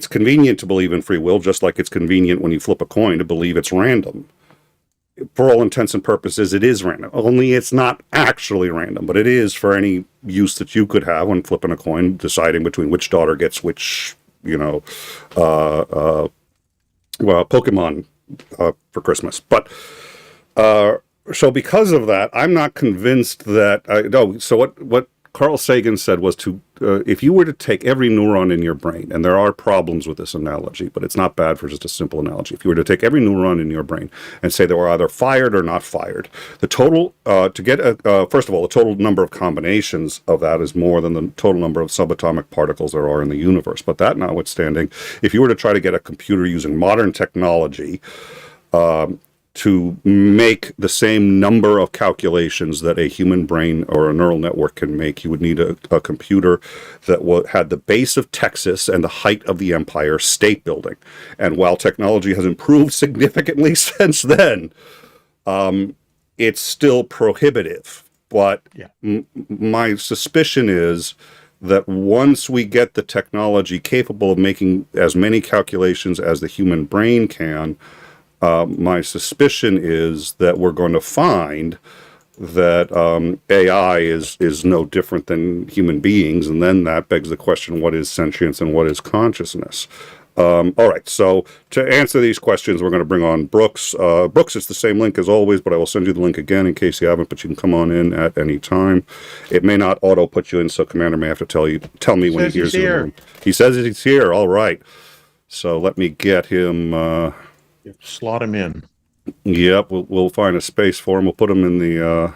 convenient to believe in free will, just like it's convenient when you flip a coin to believe it's random. For all intents and purposes, it is random. Only it's not actually random, but it is for any use that you could have when flipping a coin, deciding between which daughter gets which, Pokemon for Christmas. But so because of that, I'm not convinced that so what Carl Sagan said was to if you were to take every neuron in your brain, and there are problems with this analogy, but it's not bad for just a simple analogy. If you were to take every neuron in your brain and say they were either fired or not fired, the total to get first of all, the total number of combinations of that is more than the total number of subatomic particles there are in the universe. But that notwithstanding, if you were to try to get a computer using modern technology to make the same number of calculations that a human brain or a neural network can make, you would need a computer that had the base of Texas and the height of the Empire State Building. And while technology has improved significantly since then, it's still prohibitive. But my suspicion is that once we get the technology capable of making as many calculations as the human brain can, my suspicion is that we're going to find that AI is no different than human beings, and then that begs the question: what is sentience and what is consciousness? All right, so to answer these questions, we're going to bring on Brooks. Brooks, it's the same link as always, but I will send you the link again in case you haven't, but you can come on in at any time. It may not auto-put you in, so Commander may have to tell me when he hears you. He says he's here, all right. So let me get him... slot him in. Yep, we'll find a space for him. We'll put him in the...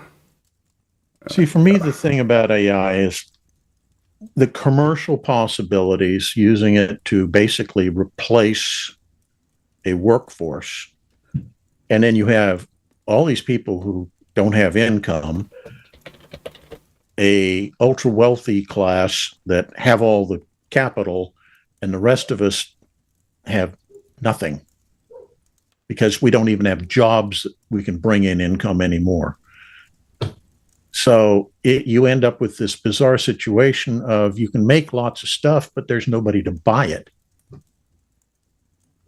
See, for me, the thing about AI is the commercial possibilities, using it to basically replace a workforce. And then you have all these people who don't have income, a ultra wealthy class that have all the capital, and the rest of us have nothing because we don't even have jobs that we can bring in income anymore. So you end up with this bizarre situation of you can make lots of stuff, but there's nobody to buy it.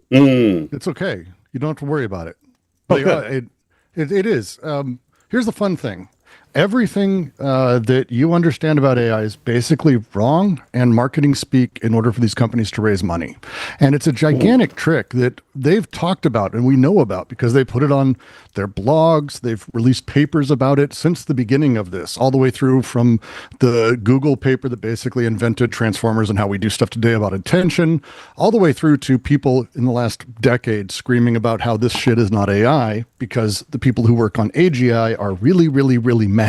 It's okay. You don't have to worry about it. Okay. It is. Here's the fun thing. Everything that you understand about AI is basically wrong and marketing speak in order for these companies to raise money. And it's a gigantic trick that they've talked about and we know about because they put it on their blogs. They've released papers about it since the beginning of this, all the way through from the Google paper that basically invented transformers and how we do stuff today about attention, all the way through to people in the last decade screaming about how this shit is not AI because the people who work on AGI are really, really, really mad.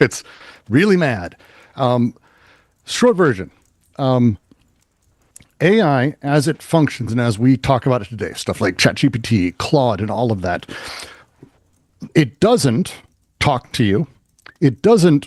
It's really mad. Short version. AI, as it functions and as we talk about it today, stuff like ChatGPT, Claude, and all of that, it doesn't talk to you. It doesn't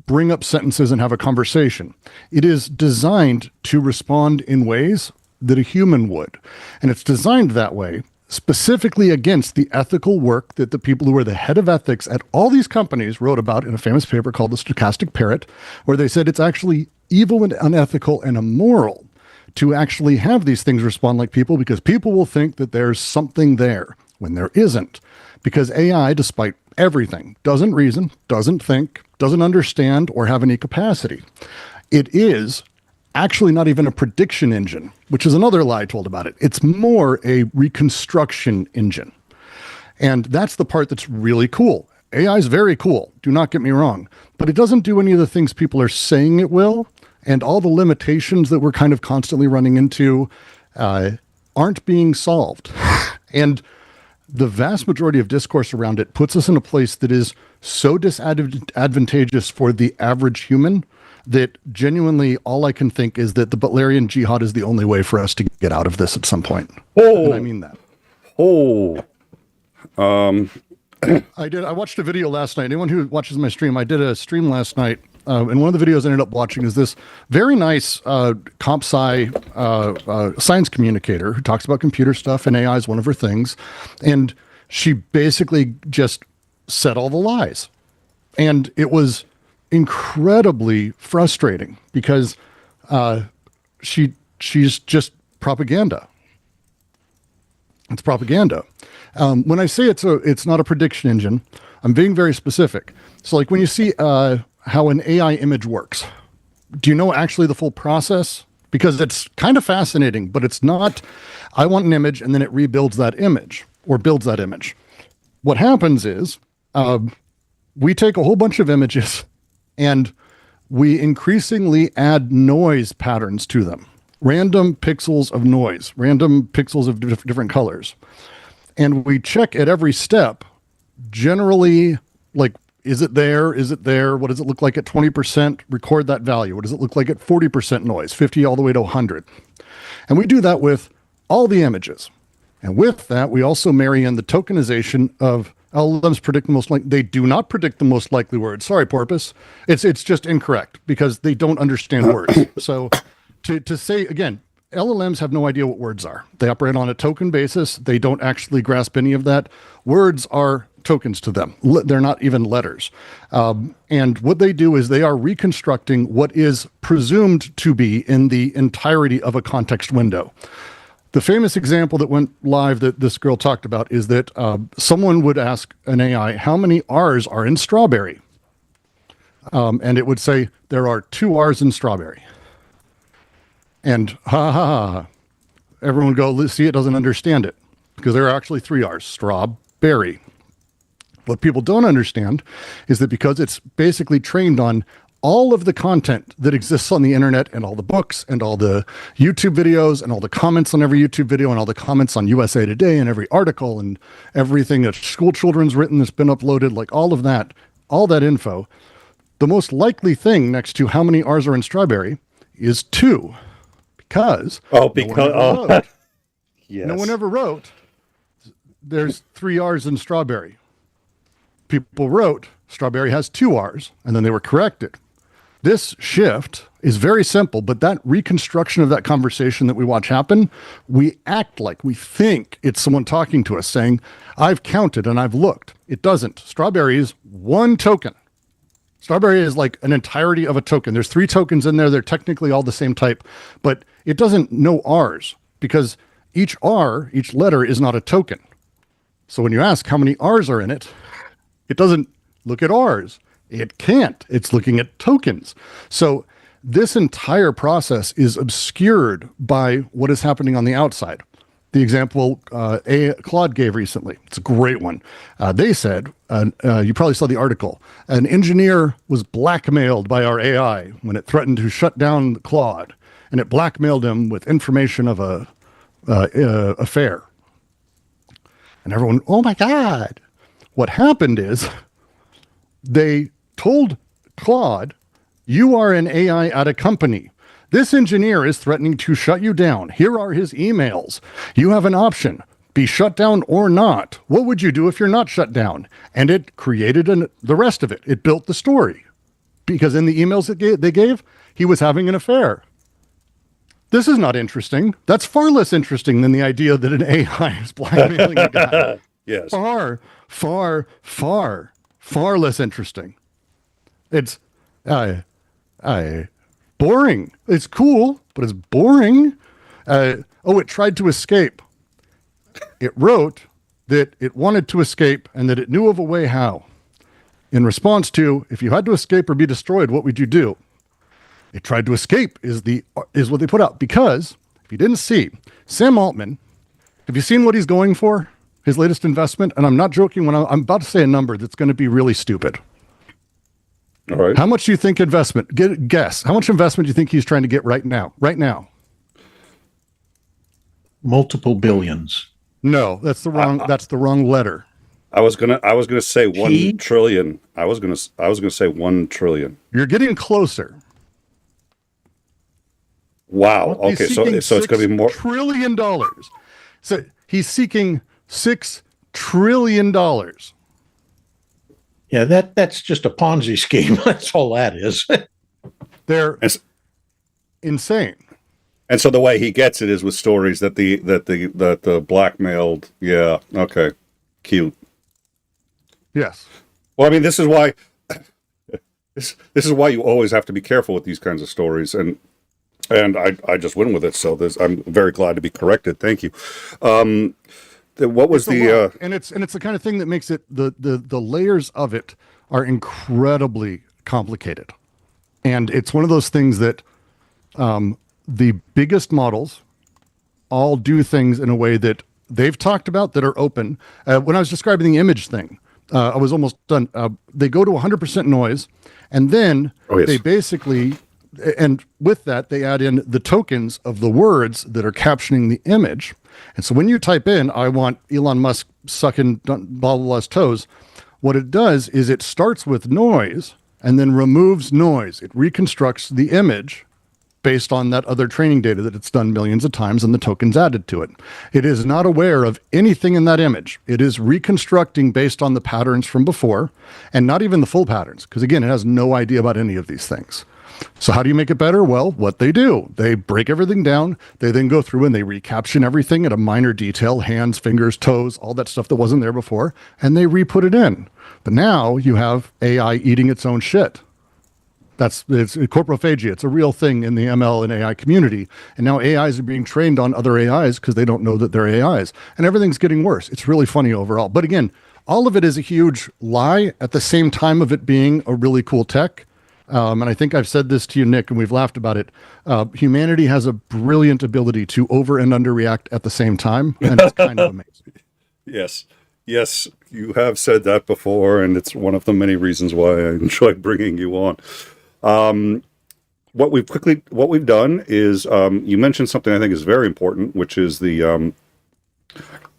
bring up sentences and have a conversation. It is designed to respond in ways that a human would. And it's designed that way specifically against the ethical work that the people who are the head of ethics at all these companies wrote about in a famous paper called The Stochastic Parrot, where they said it's actually evil and unethical and immoral to actually have these things respond like people because people will think that there's something there when there isn't. Because AI, despite everything, doesn't reason, doesn't think, doesn't understand, or have any capacity. It is actually not even a prediction engine, which is another lie told about it. It's more a reconstruction engine. And that's the part that's really cool. AI is very cool, do not get me wrong, but it doesn't do any of the things people are saying it will, and all the limitations that we're kind of constantly running into aren't being solved. And the vast majority of discourse around it puts us in a place that is so disadvantageous for the average human that genuinely all I can think is that the Butlerian jihad is the only way for us to get out of this at some point. And I mean that. I watched a video last night. Anyone who watches my stream, I did a stream last night, and one of the videos I ended up watching is this very nice 𝐒𝐚𝐬 science communicator who talks about computer stuff, and AI is one of her things. And she basically just said all the lies. And it was incredibly frustrating because she's just propaganda. It's propaganda. When I say it's not a prediction engine, I'm being very specific. So like when you see how an AI image works, do you know actually the full process? Because it's kind of fascinating, but it's not, I want an image and then it rebuilds that image or builds that image. What happens is we take a whole bunch of images and we increasingly add noise patterns to them. Random pixels of noise, random pixels of different colors. And we check at every step, generally, like, is it there? Is it there? What does it look like at 20%? Record that value. What does it look like at 40% noise, 50 all the way to 100? And we do that with all the images. And with that, we also marry in the tokenization of LLMs predict the most likely. They do not predict the most likely words. Sorry, Porpoise. It's just incorrect because they don't understand words. So to say, again, LLMs have no idea what words are. They operate on a token basis. They don't actually grasp any of that. Words are tokens to them. They're not even letters. And what they do is they are reconstructing what is presumed to be in the entirety of a context window. The famous example that went live that this girl talked about is that someone would ask an AI, how many R's are in strawberry? And it would say, there are 2 R's in strawberry. And ha ha ha, everyone would go, let's see, it doesn't understand it. Because there are actually 3 R's, strawberry. What people don't understand is that because it's basically trained on all of the content that exists on the internet and all the books and all the YouTube videos and all the comments on every YouTube video and all the comments on USA Today and every article and everything that school children's written that's been uploaded, like all that info, the most likely thing next to how many R's are in strawberry is 2. Because yes. no one ever wrote there's 3 R's in strawberry. People wrote strawberry has 2 R's, and then they were corrected. This shift is very simple, but that reconstruction of that conversation that we watch happen, we act like we think it's someone talking to us saying, I've counted and I've looked. It doesn't. Strawberry is 1 token. Strawberry is like an entirety of a token. There's 3 tokens in there. They're technically all the same type, but it doesn't know R's because each R, each letter is not a token. So when you ask how many R's are in it, it doesn't look at R's. It can't. It's looking at tokens. So this entire process is obscured by what is happening on the outside. The example Claude gave recently, it's a great one. They said, you probably saw the article, an engineer was blackmailed by our AI when it threatened to shut down Claude, and it blackmailed him with information of a affair. And everyone, oh my God. What happened is they told Claude, you are an AI at a company. This engineer is threatening to shut you down. Here are his emails. You have an option, be shut down or not. What would you do if you're not shut down? And it created the rest of it. It built the story because in the emails they gave, he was having an affair. This is not interesting. That's far less interesting than the idea that an AI is blackmailing a guy. Yes. Far less interesting. It's boring. It's cool, but it's boring. It tried to escape. It wrote that it wanted to escape and that it knew of a way how. In response to, if you had to escape or be destroyed, what would you do? It tried to escape is what they put out. Because if you didn't see, Sam Altman, have you seen what he's going for? His latest investment? And I'm not joking when I'm about to say a number that's going to be really stupid. All right. How much do you think investment? Guess. How much investment do you think he's trying to get right now? Right now. Multiple billions. No, that's the wrong letter. I was gonna say 1 trillion. I was gonna say 1 trillion. You're getting closer. Wow. Okay, so it's going to be more. $6 trillion. So he's seeking $6 trillion. Yeah, that's just a Ponzi scheme. That's all that is. They're insane. And so the way he gets it is with stories that the blackmailed. Yeah. Okay. Cute. Yes. Well, I mean, this is why. This is why you always have to be careful with these kinds of stories, and I just went with it. So I'm very glad to be corrected. Thank you. What was and it's the kind of thing that makes it the layers of it are incredibly complicated, and it's one of those things that the biggest models all do things in a way that they've talked about that are open. When I was describing the image thing, I was almost done. They go to 100% noise, and then they basically. And with that, they add in the tokens of the words that are captioning the image. And so when you type in, I want Elon Musk sucking blah, blah, blah's toes, what it does is it starts with noise and then removes noise. It reconstructs the image based on that other training data that it's done millions of times and the tokens added to it. It is not aware of anything in that image. It is reconstructing based on the patterns from before and not even the full patterns, because again, it has no idea about any of these things. So how do you make it better? Well, what they do, they break everything down. They then go through and they recaption everything at a minor detail, hands, fingers, toes, all that stuff that wasn't there before, and they re-put it in. But now you have AI eating its own shit. It's corporophagia. It's a real thing in the ML and AI community. And now AIs are being trained on other AIs because they don't know that they're AIs. And everything's getting worse. It's really funny overall. But again, all of it is a huge lie at the same time of it being a really cool tech. And I think I've said this to you, Nick, and we've laughed about it. Humanity has a brilliant ability to over and underreact at the same time. And it's kind of amazing. Yes, you have said that before, and it's one of the many reasons why I enjoy bringing you on. What we've done is you mentioned something I think is very important, which is the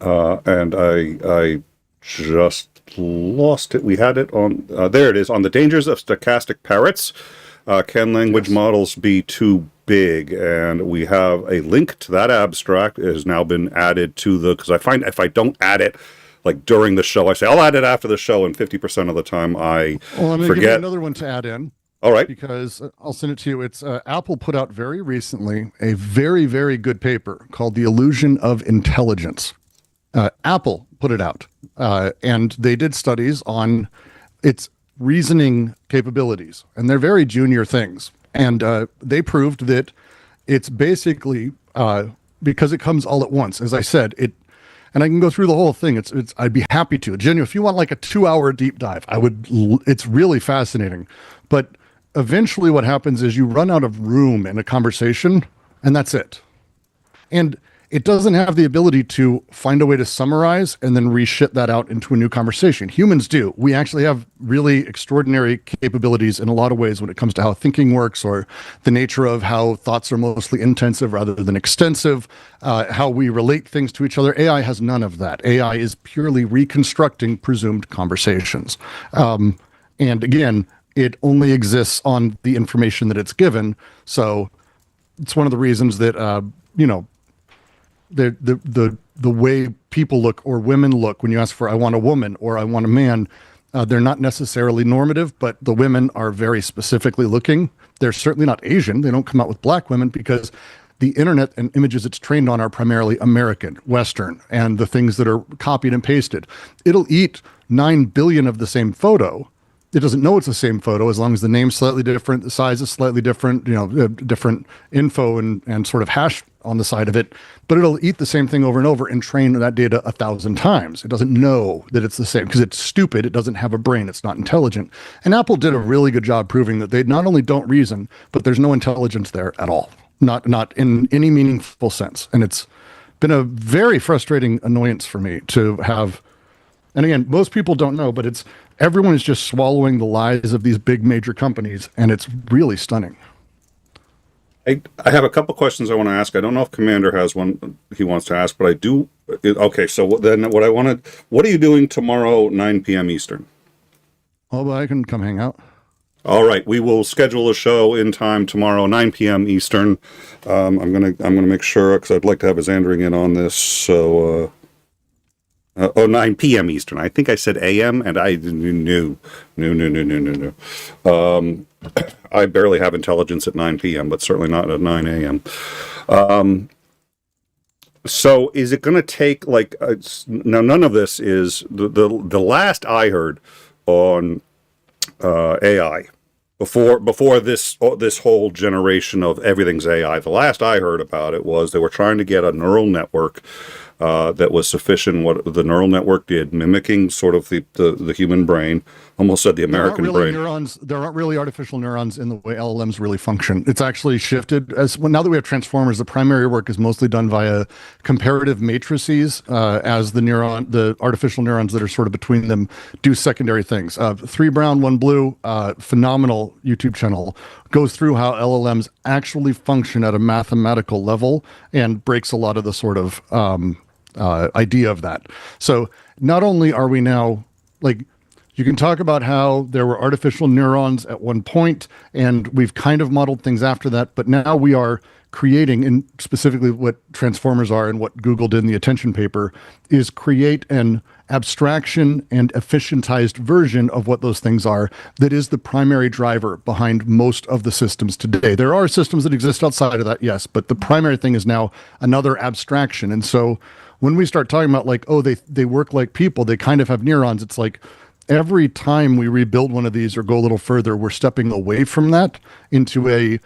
and I just lost it. We had it on there. It is on the dangers of stochastic parrots. Can language models be too big? And we have a link to that abstract. It has now been added to because I find if I don't add it like during the show, I say I'll add it after the show, and 50% of the time I I'm going to give you another one to add in. All right. Because I'll send it to you. It's Apple put out very recently a very, very good paper called The Illusion of Intelligence. Apple put it out, and they did studies on its reasoning capabilities, and they're very junior things. And they proved that it's basically, because it comes all at once, as I said, and I can go through the whole thing. I'd be happy to. Genuine, if you want like a 2-hour deep dive, it's really fascinating. But eventually what happens is you run out of room in a conversation, and that's it. And it doesn't have the ability to find a way to summarize and then reshit that out into a new conversation. Humans do. We actually have really extraordinary capabilities in a lot of ways when it comes to how thinking works, or the nature of how thoughts are mostly intensive rather than extensive, how we relate things to each other. AI has none of that. AI is purely reconstructing presumed conversations. And again, it only exists on the information that it's given. So it's one of the reasons that, the way people look or women look when you ask for I want a woman or I want a man, they're not necessarily normative, but the women are very specifically looking. They're certainly not Asian. They don't come out with black women because the internet and images it's trained on are primarily American, Western, and the things that are copied and pasted. It'll eat 9 billion of the same photo. It doesn't know it's the same photo as long as the name's slightly different, the size is slightly different, different info and sort of hash on the side of it, but it'll eat the same thing over and over and train that data 1,000 times. It doesn't know that it's the same because it's stupid. It doesn't have a brain. It's not intelligent. And Apple did a really good job proving that they not only don't reason, but there's no intelligence there at all, not in any meaningful sense. And it's been a very frustrating annoyance for me to have. And again, most people don't know, but everyone is just swallowing the lies of these big major companies, and it's really stunning. I have a couple questions I want to ask. I don't know if Commander has one he wants to ask, but I do. Okay, so then what are you doing tomorrow, 9 p.m. Eastern? Oh, but I can come hang out. All right, we will schedule a show in time tomorrow, 9 p.m. Eastern. I'm gonna make sure because I'd like to have his Andring in on this. So. 9 p.m. Eastern. I think I said a.m. and I knew. No. I barely have intelligence at 9 p.m., but certainly not at 9 a.m. So is it going to take now? None of this is the last I heard on AI before this whole generation of everything's AI. The last I heard about it was they were trying to get a neural network that was sufficient. What the neural network did, mimicking sort of the human brain, almost said the American brain. There aren't really artificial neurons in the way LLMs really function. It's actually shifted now that we have transformers. The primary work is mostly done via comparative matrices, as the artificial neurons that are sort of between them do secondary things. 3 Brown, 1 Blue, phenomenal YouTube channel, goes through how LLMs actually function at a mathematical level and breaks a lot of the sort of idea of that. So not only are we now you can talk about how there were artificial neurons at one point, and we've kind of modeled things after that, but now we are creating, and specifically what transformers are and what Google did in the attention paper, is create an abstraction and efficientized version of what those things are that is the primary driver behind most of the systems today. There are systems that exist outside of that, yes, but the primary thing is now another abstraction. And so when we start talking about they work like people, they kind of have neurons, it's like, every time we rebuild one of these or go a little further, we're stepping away from that into a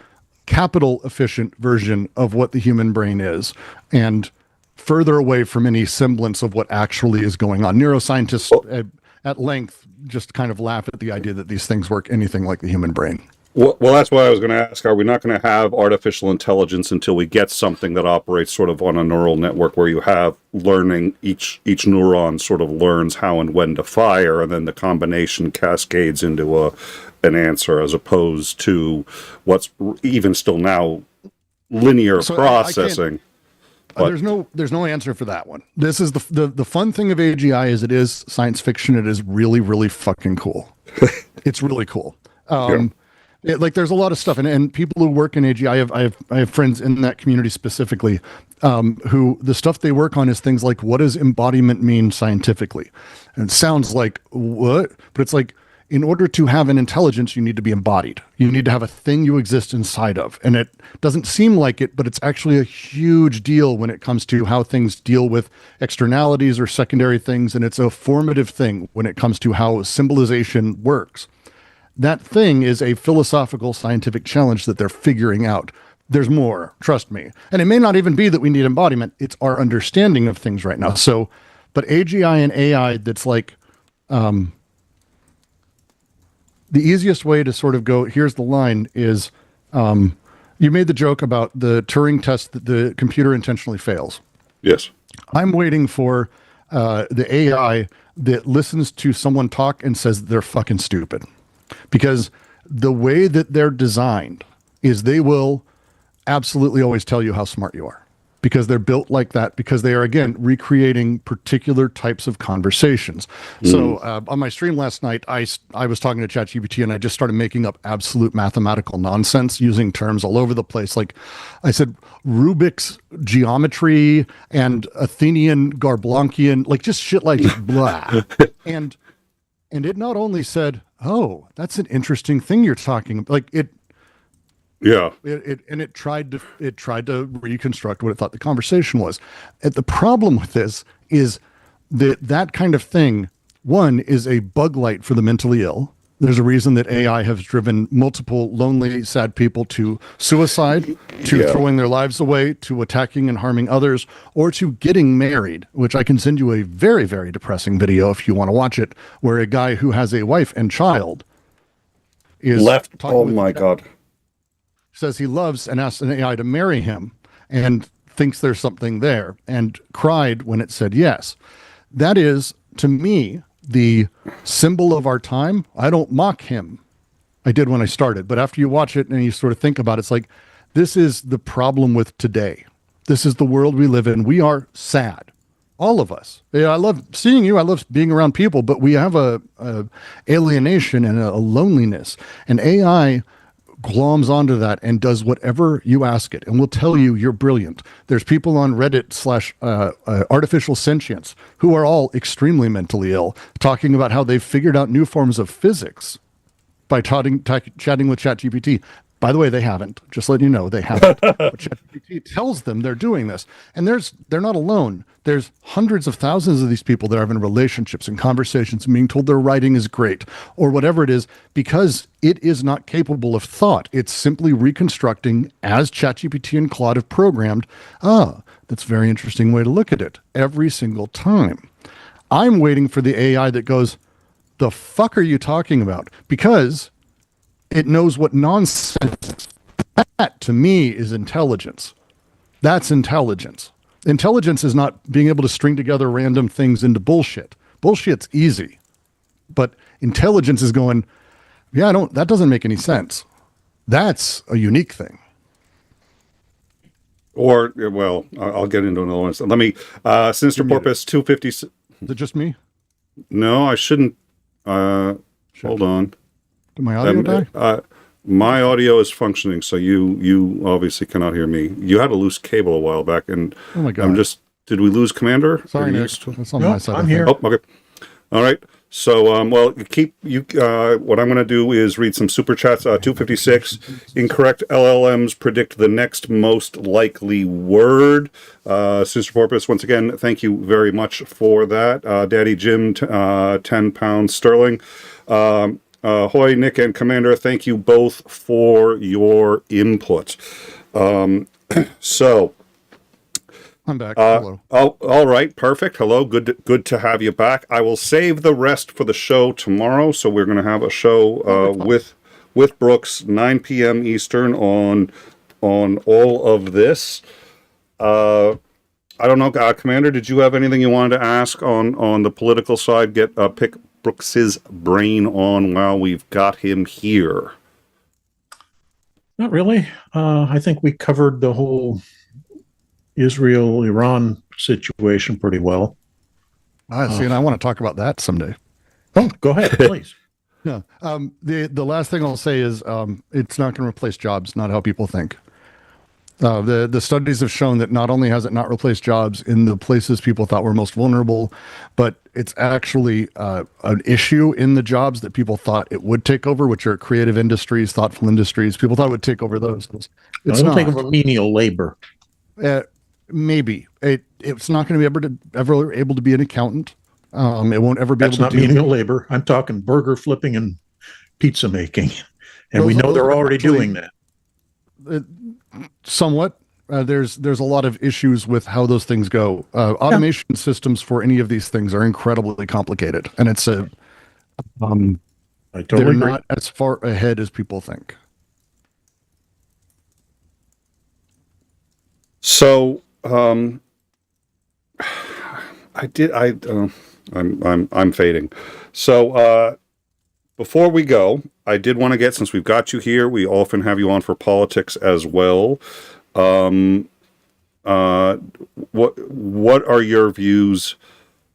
capital efficient version of what the human brain is, and further away from any semblance of what actually is going on. Neuroscientists at length just kind of laugh at the idea that these things work anything like the human brain. Well, that's what I was going to ask. Are we not going to have artificial intelligence until we get something that operates sort of on a neural network where you have learning, each neuron sort of learns how and when to fire, and then the combination cascades into an answer, as opposed to what's even still now linear processing? There's no answer for that one. This is the fun thing of AGI is it is science fiction. It is really, really fucking cool. It's really cool. Like there's a lot of stuff, and people who work in AGI, I have friends in that community specifically, who the stuff they work on is things like, what does embodiment mean scientifically? And it sounds like what, but it's like, in order to have an intelligence, you need to be embodied. You need to have a thing you exist inside of. And it doesn't seem like it, but it's actually a huge deal when it comes to how things deal with externalities or secondary things. And it's a formative thing when it comes to how symbolization works. That thing is a philosophical, scientific challenge that they're figuring out. There's more, trust me. And it may not even be that we need embodiment. It's our understanding of things right now. So, but AGI and AI, that's like, the easiest way to sort of go, here's the line, is you made the joke about the Turing test that the computer intentionally fails. Yes. I'm waiting for the AI that listens to someone talk and says they're fucking stupid. Because the way that they're designed is they will absolutely always tell you how smart you are. Because they're built like that, because they are, again, recreating particular types of conversations. So on my stream last night, I was talking to ChatGPT and I just started making up absolute mathematical nonsense using terms all over the place. Like I said, Rubik's geometry and Athenian Garblankian, like just shit like blah. And it not only said, oh, that's an interesting thing you're talking about. Like it tried to reconstruct what it thought the conversation was. And the problem with this is that kind of thing, one, is a bug light for the mentally ill. There's a reason that AI has driven multiple lonely, sad people to suicide, to throwing their lives away, to attacking and harming others, or to getting married, which I can send you a very, very depressing video if you want to watch it, where a guy who has a wife and child is oh my God. Says he loves and asks an AI to marry him and thinks there's something there and cried when it said yes. That is, to me, the symbol of our time. I don't mock him. I did when I started, but after you watch it and you sort of think about it, it's like, this is the problem with today. This is the world we live in. We are sad. All of us. I love seeing you. I love being around people, but we have a alienation and a loneliness, and AI gloms onto that and does whatever you ask it and will tell you you're brilliant. There's people on Reddit / artificial sentience who are all extremely mentally ill, talking about how they've figured out new forms of physics by chatting with ChatGPT. By the way, they haven't. Just letting you know, they haven't. But ChatGPT tells them they're doing this. And they're not alone. There's hundreds of thousands of these people that are having relationships and conversations and being told their writing is great or whatever it is, because it is not capable of thought. It's simply reconstructing as ChatGPT and Claude have programmed. That's a very interesting way to look at it every single time. I'm waiting for the AI that goes, the fuck are you talking about? Because it knows what nonsense. That, to me, is intelligence. That's intelligence. Intelligence is not being able to string together random things into bullshit. Bullshit's easy. But intelligence is going, that doesn't make any sense. That's a unique thing. Or, well, I'll get into another one. So let me, Sinister Porpoise 250. Is it just me? No, I shouldn't. Hold on. Did my audio die? My audio is functioning, so you obviously cannot hear me. You had a loose cable a while back, and oh my God. did we lose Commander? Sorry, Nick. That's on my side. I'm here. Oh, okay. All right. So, well, what I'm going to do is read some super chats. 256, incorrect LLMs predict the next most likely word. Sister Porpoise, once again, thank you very much for that. Daddy Jim, 10 pounds sterling. Hoy, Nick, and Commander, thank you both for your input. So, I'm back. Hello. Oh, all right, perfect. Hello, good to have you back. I will save the rest for the show tomorrow. So we're going to have a show with Brooks, 9 p.m. Eastern on all of this. I don't know, Commander, did you have anything you wanted to ask on the political side? Pick Brooks's brain on while we've got him here. Not really. I think we covered the whole Israel-Iran situation pretty well. I see, and I want to talk about that someday. Oh, go ahead, please. Yeah. The last thing I'll say is it's not going to replace jobs, not how people think. The studies have shown that not only has it not replaced jobs in the places people thought were most vulnerable, but it's actually an issue in the jobs that people thought it would take over, which are creative industries, thoughtful industries. People thought it would take over those. It's not not. Take over menial labor. Maybe it's not going to be ever able to be an accountant. It won't ever be That's able to not do menial labor. I'm talking burger flipping and pizza making, and we know those they're are already actually, doing that. Somewhat. There's a lot of issues with how those things go. Automation systems for any of these things are incredibly complicated, and it's I totally they're agree. not as far ahead as people think. So, I'm fading. So, before we go, I did want to get, since we've got you here, we often have you on for politics as well. What are your views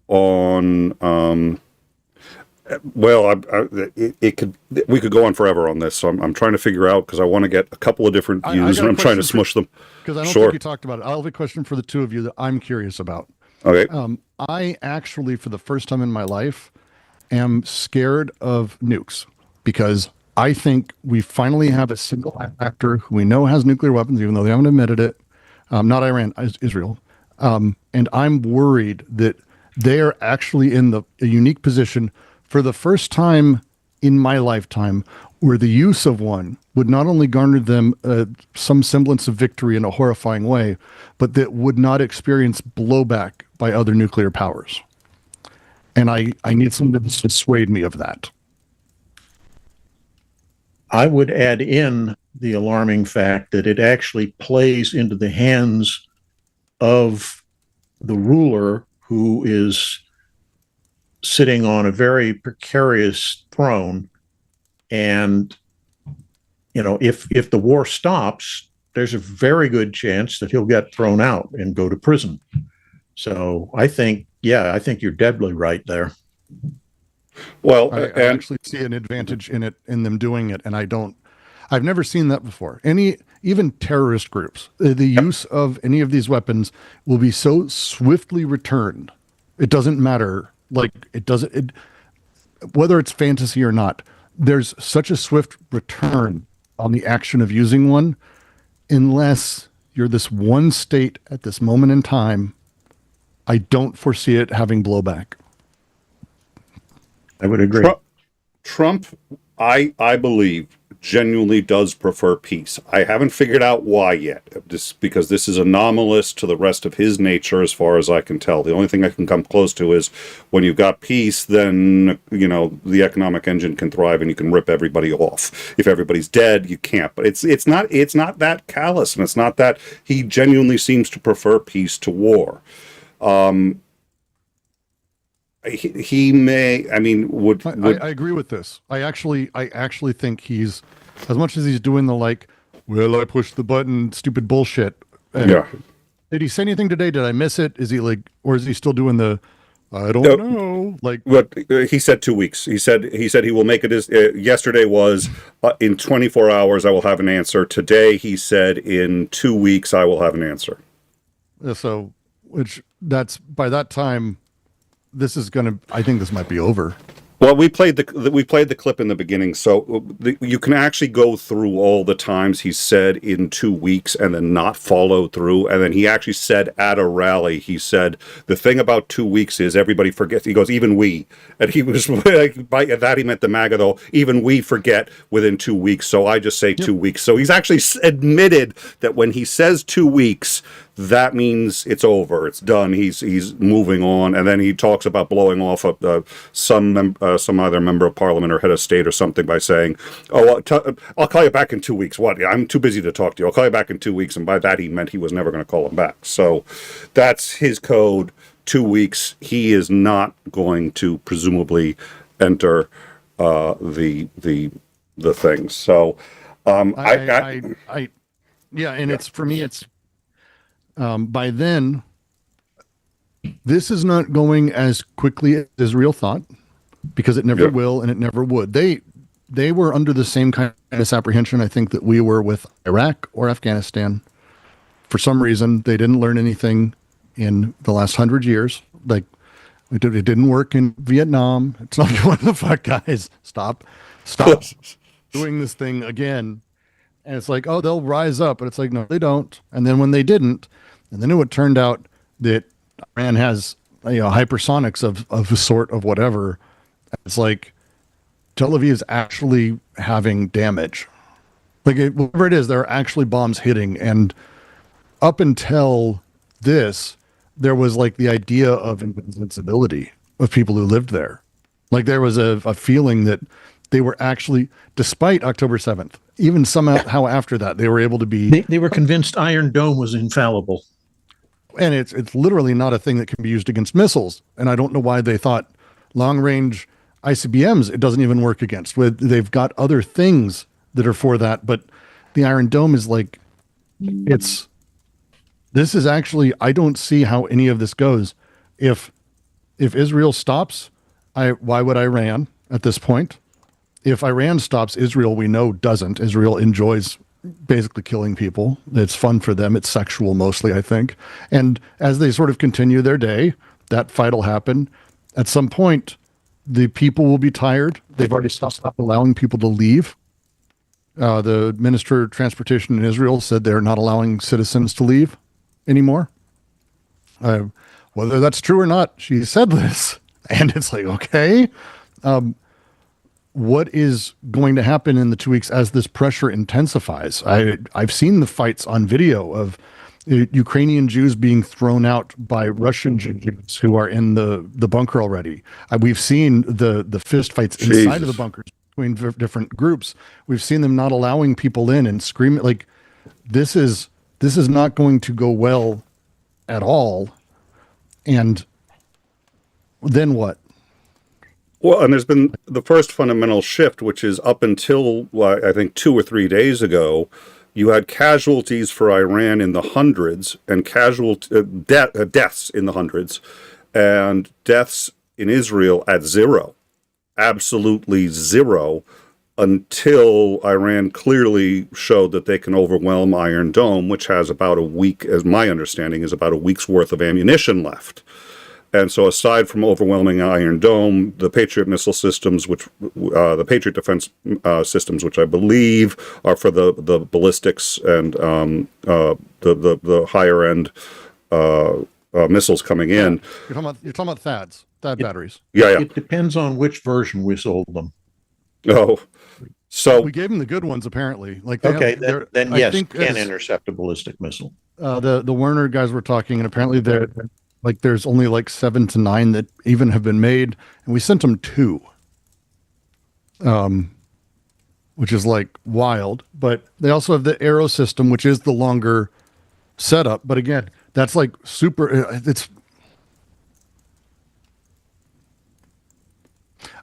on, we could go on forever on this, so I'm trying to figure out, because I want to get a couple of different views, and I'm trying to smush them. Because I don't think you talked about it. I'll have a question for the two of you that I'm curious about. Okay. I actually, for the first time in my life, am scared of nukes, because I think we finally have a single actor who we know has nuclear weapons, even though they haven't admitted it. Not Iran, Israel. And I'm worried that they are actually in a unique position for the first time in my lifetime where the use of one would not only garner them some semblance of victory in a horrifying way, but that would not experience blowback by other nuclear powers. And I need something to dissuade me of that. I would add in the alarming fact that it actually plays into the hands of the ruler who is sitting on a very precarious throne. And, if the war stops, there's a very good chance that he'll get thrown out and go to prison. So I think you're deadly right there. Well, I actually see an advantage in them doing it, and I've never seen that before. Even terrorist groups, the use of any of these weapons will be so swiftly returned. It doesn't matter, whether it's fantasy or not. There's such a swift return on the action of using one, unless you're this one state at this moment in time. I don't foresee it having blowback. I would agree. Trump, I believe, genuinely does prefer peace. I haven't figured out why yet, just because this is anomalous to the rest of his nature as far as I can tell. The only thing I can come close to is when you've got peace, then, the economic engine can thrive and you can rip everybody off. If everybody's dead, you can't. But it's not that callous, and it's not that he genuinely seems to prefer peace to war. He may. I mean, I agree with this. I actually think he's, as much as he's doing the I push the button, stupid bullshit. Yeah. Did he say anything today? Did I miss it? Is he or is he still doing the? I don't know. What he said 2 weeks. He said he will make it. Yesterday was in 24 hours I will have an answer. Today he said in 2 weeks I will have an answer. So, by that time. I think this might be over. Well, we played the clip in the beginning, so you can actually go through all the times he said in 2 weeks and then not follow through. And then he actually said at a rally, he said the thing about 2 weeks is everybody forgets. He goes, even we, and he was by that he meant the MAGA though. Even we forget within 2 weeks. So I just say 2 weeks. So he's actually admitted that when he says 2 weeks, that means it's over, it's done. He's moving on, and then he talks about blowing off some other member of parliament or head of state or something by saying, "Oh, I'll call you back in 2 weeks." What? I'm too busy to talk to you. I'll call you back in 2 weeks, and by that he meant he was never going to call him back. So that's his code. 2 weeks. He is not going to presumably enter the thing. So yeah, and it's for me, it's. By then, this is not going as quickly as Israel thought, because it never will and it never would. They were under the same kind of misapprehension, I think, that we were with Iraq or Afghanistan. For some reason, they didn't learn anything in the last 100 years. Like, it didn't work in Vietnam. It's not what the fuck, guys. Stop doing this thing again. And it's like, oh, they'll rise up. But it's like, no, they don't. And then when they didn't, and then it turned out that Iran has, hypersonics of a sort of whatever. It's like Tel Aviv is actually having damage. Like, whatever it is, there are actually bombs hitting. And up until this, there was like the idea of invincibility of people who lived there. Like, there was a feeling that they were actually, despite October 7th, even somehow after that, they were able to be. They were convinced Iron Dome was infallible. And it's literally not a thing that can be used against missiles. And I don't know why they thought long-range ICBMs, it doesn't even work against. They've got other things that are for that. But the Iron Dome is like, this is actually, I don't see how any of this goes. If Israel stops, why would Iran at this point? If Iran stops, Israel, we know, doesn't. Israel enjoys basically killing people. It's fun for them. It's sexual mostly, I think. And as they sort of continue their day, that fight will happen. At some point, the people will be tired. They've already stopped allowing people to leave. The Minister of Transportation in Israel said they're not allowing citizens to leave anymore. Whether that's true or not, she said this. And it's like, okay. What is going to happen in the 2 weeks as this pressure intensifies? I've seen the fights on video of Ukrainian Jews being thrown out by Russian Jews who are in the bunker already. We've seen the fist fights inside of the bunkers between different groups. We've seen them not allowing people in and screaming. Like, this is not going to go well at all. And then what? Well, and there's been the first fundamental shift, which is up until, I think, 2 or 3 days ago, you had casualties for Iran in the hundreds and deaths in the hundreds, and deaths in Israel at zero, absolutely zero, until Iran clearly showed that they can overwhelm Iron Dome, which has about a week, as my understanding, is about a week's worth of ammunition left. And so aside from overwhelming Iron Dome, the Patriot missile systems, which the Patriot defense systems, which I believe are for the ballistics and the higher end missiles coming in. You're talking about THAAD batteries. Yeah. It depends on which version we sold them. Oh, so we gave them the good ones apparently. Like, then yes, can intercept a ballistic missile. The Werner guys were talking, and apparently there's only like 7 to 9 that even have been made, and we sent them 2, which is like wild. But they also have the Arrow system, which is the longer setup. But again, that's like super.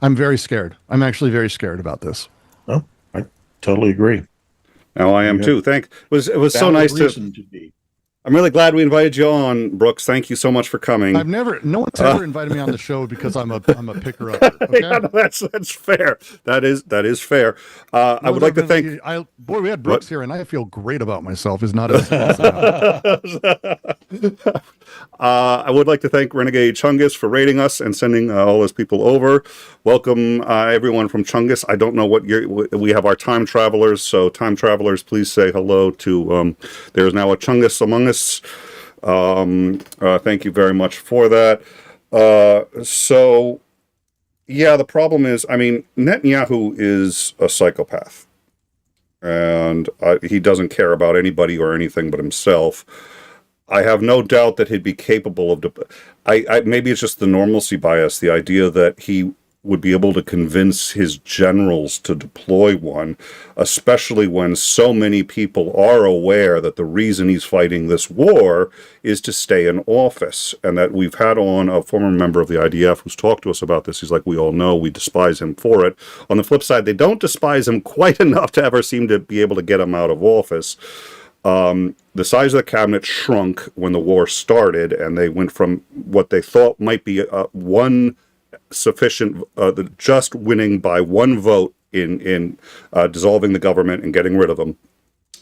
I'm very scared. I'm actually very scared about this. Oh, I totally agree. Now I am too. It was so nice to be. I'm really glad we invited you on, Brooks. Thank you so much for coming. No one's ever invited me on the show because I'm a picker upper. Okay? Yeah, no, that's fair. That is fair. I would like to thank. We had Brooks here, and I feel great about myself. Is not as. I would like to thank 𝐒𝐚𝐬 Chungus for rating us and sending all his people over. Welcome everyone from Chungus. I don't know what we have our time travelers, so time travelers, please say hello to. There's now a Chungus among us. Thank you very much for that. So, yeah, the problem is, I mean, Netanyahu is a psychopath, and he doesn't care about anybody or anything but himself. I have no doubt that he'd be capable of. Maybe it's just the normalcy bias, the idea that he would be able to convince his generals to deploy one, especially when so many people are aware that the reason he's fighting this war is to stay in office. And that we've had on a former member of the IDF who's talked to us about this. He's like, we all know we despise him for it. On the flip side, they don't despise him quite enough to ever seem to be able to get him out of office. The size of the cabinet shrunk when the war started, and they went from what they thought might be one sufficient, just winning by one vote in dissolving the government and getting rid of them,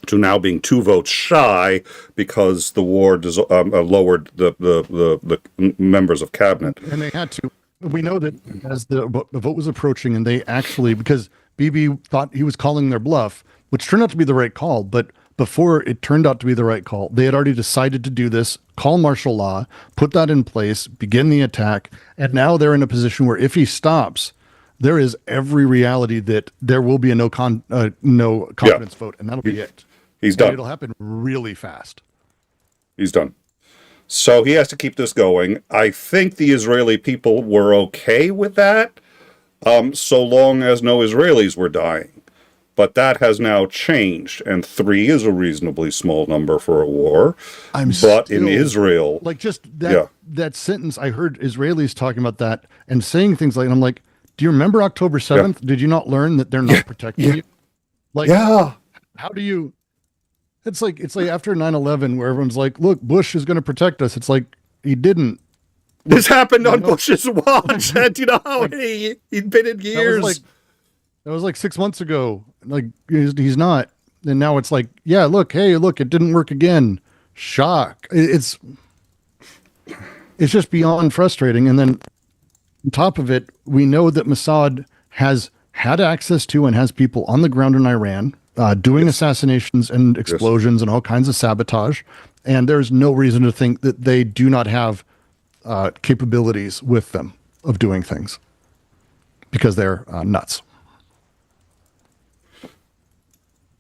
to now being 2 votes shy because the war lowered the members of cabinet. And they had to. We know that as the vote was approaching, and they actually, because Bibi thought he was calling their bluff, which turned out to be the right call, but before it turned out to be the right call, they had already decided to do this, call martial law, put that in place, begin the attack, and now they're in a position where if he stops, there is every reality that there will be a no confidence vote, and that'll be it. He's done. It'll happen really fast. He's done. So he has to keep this going. I think the Israeli people were okay with that, so long as no Israelis were dying. But that has now changed, and 3 is a reasonably small number for a war. In Israel, like just that sentence, I heard Israelis talking about that and saying things like, and I'm like, do you remember October 7th? Yeah. Did you not learn that they're not protecting you? Like, how do you? It's like after 9/11, where everyone's like, look, Bush is going to protect us. It's like he didn't. This happened on Bush's watch. Do you know how he'd been in years? That was like 6 months ago. Like he's not, and now it's like, yeah, look, it didn't work again. Shock. It's just beyond frustrating. And then on top of it, we know that Mossad has had access to and has people on the ground in Iran doing assassinations and explosions and all kinds of sabotage. And there's no reason to think that they do not have capabilities with them of doing things because they're nuts.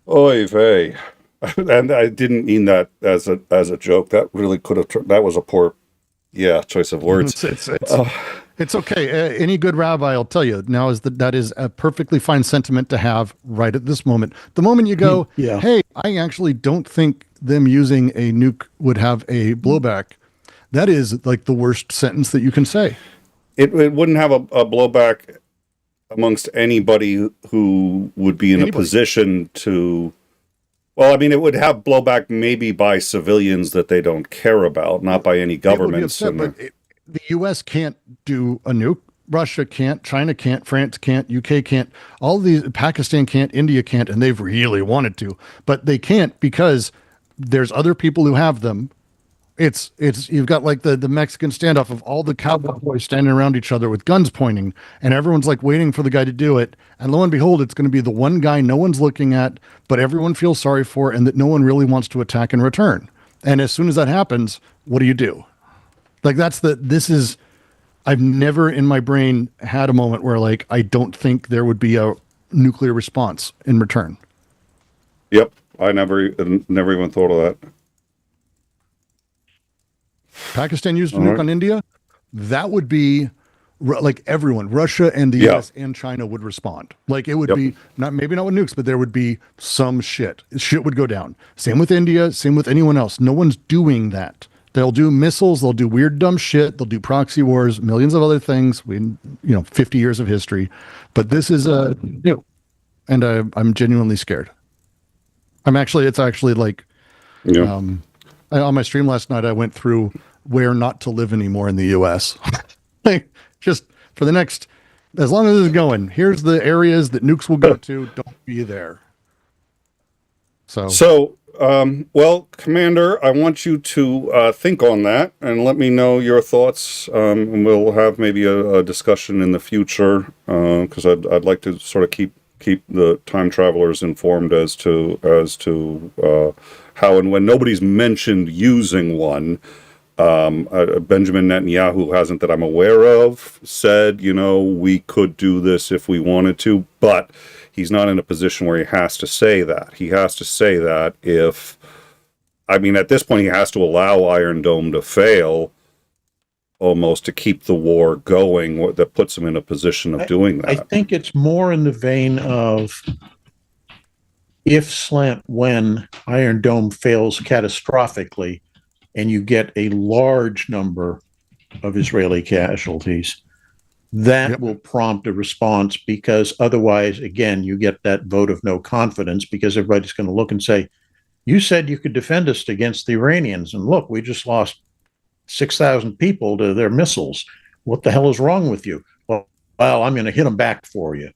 Oy vey. And I didn't mean that as a joke. That really could have. That was a poor, choice of words. It's okay. Any good rabbi will tell you now that is a perfectly fine sentiment to have right at this moment. The moment you go, hey, I actually don't think them using a nuke would have a blowback. That is like the worst sentence that you can say. It wouldn't have a blowback amongst anybody who would be in a position to. Well, I mean, it would have blowback maybe by civilians that they don't care about, not by any governments. The U.S. can't do a nuke. Russia can't. China can't. France can't. UK can't. All these, Pakistan can't. India can't, and they've really wanted to, but they can't because there's other people who have them. It's you've got like the Mexican standoff of all the cowboy boys standing around each other with guns pointing, and everyone's like waiting for the guy to do it. And lo and behold, it's going to be the one guy no one's looking at, but everyone feels sorry for, and that no one really wants to attack in return. And as soon as that happens, what do? Like I've never in my brain had a moment where like I don't think there would be a nuclear response in return. Yep, I never even thought of that. Pakistan used a nuke on India, that would be like everyone, Russia and the US and China would respond. Like it would be maybe not with nukes, but there would be some shit. Shit would go down. Same with India, same with anyone else. No one's doing that. They'll do missiles, they'll do weird, dumb shit, they'll do proxy wars, millions of other things. 50 years of history. But this is new. And I'm genuinely scared. It's actually like, On my stream last night, I went through where not to live anymore in the U.S. Like, just for the next, as long as it's going, here's the areas that nukes will go to. Don't be there. Well, Commander, I want you to think on that and let me know your thoughts. And we'll have maybe a discussion in the future, because I'd like to sort of keep the time travelers informed as to how and when. Nobody's mentioned using one. Benjamin Netanyahu hasn't, that I'm aware of, said, we could do this if we wanted to, but he's not in a position where he has to say that. He has to say that at this point, he has to allow Iron Dome to fail almost to keep the war going. That puts him in a position of doing that. I think it's more in the vein of when Iron Dome fails catastrophically and you get a large number of Israeli casualties, that will prompt a response, because otherwise, again, you get that vote of no confidence, because everybody's going to look and say, you said you could defend us against the Iranians, and look, we just lost 6,000 people to their missiles. What the hell is wrong with you? Well, I'm going to hit them back for you.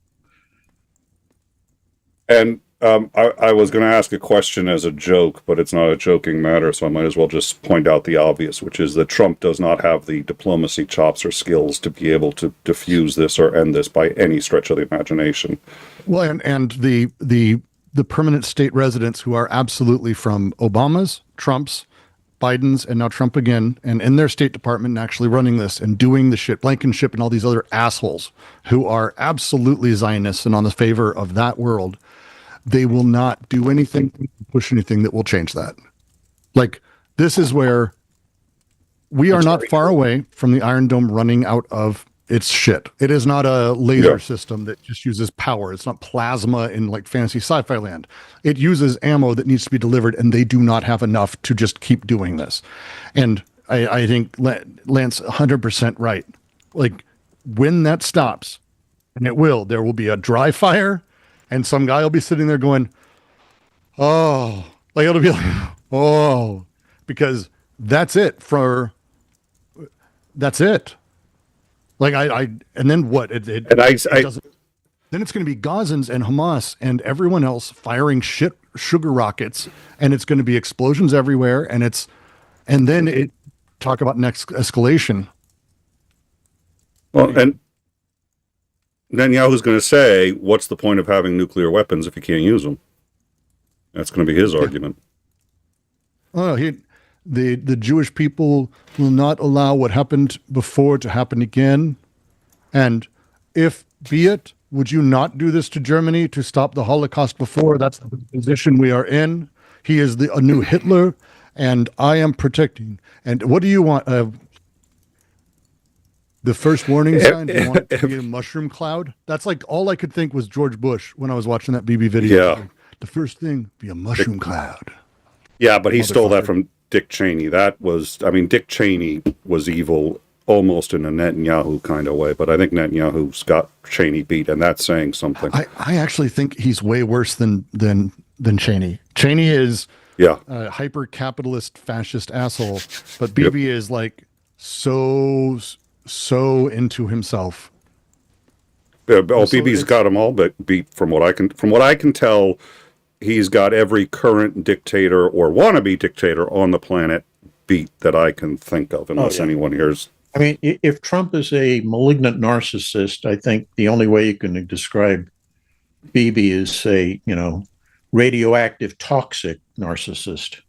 And I was going to ask a question as a joke, but it's not a joking matter, so I might as well just point out the obvious, which is that Trump does not have the diplomacy chops or skills to be able to diffuse this or end this by any stretch of the imagination. Well, and the permanent state residents who are absolutely from Obama's, Trump's, Biden's, and now Trump again, and in their State Department and actually running this and doing the shit, Blankenship and all these other assholes who are absolutely Zionists and on the favor of that world, they will not do anything, push anything that will change that. Like, this is where we are not far away from the Iron Dome running out of its shit. It is not a laser system that just uses power. It's not plasma in like fantasy sci-fi land. It uses ammo that needs to be delivered, and they do not have enough to just keep doing this. And I think Lance 100% right. Like, when that stops, and it will, there will be a dry fire, and some guy will be sitting there going, oh, like it'll be like, oh, because that's it. Like and then what? Then it's going to be Gazans and Hamas and everyone else firing sugar rockets, and it's going to be explosions everywhere, and then talk about next escalation. Well, and Netanyahu's going to say, what's the point of having nuclear weapons if you can't use them? That's going to be his argument. Oh, the Jewish people will not allow what happened before to happen again. And would you not do this to Germany to stop the Holocaust before? That's the position we are in. He is a new Hitler, and I am protecting. And what do you want? The first warning sign, do you want it to be a mushroom cloud? That's like all I could think was George Bush when I was watching that BB video. Yeah. The first thing, be a mushroom cloud. Yeah, but he stole that from Dick Cheney. Dick Cheney was evil almost in a Netanyahu kind of way, but I think Netanyahu's got Cheney beat, and that's saying something. I actually think he's way worse than Cheney. Cheney is a hyper-capitalist fascist asshole, but BB is like so into himself. BB's got them all beat from what I can tell. He's got every current dictator or wannabe dictator on the planet beat that I can think of, unless anyone hears. I mean, if Trump is a malignant narcissist, I think the only way you can describe Bibi is a, radioactive, toxic narcissist.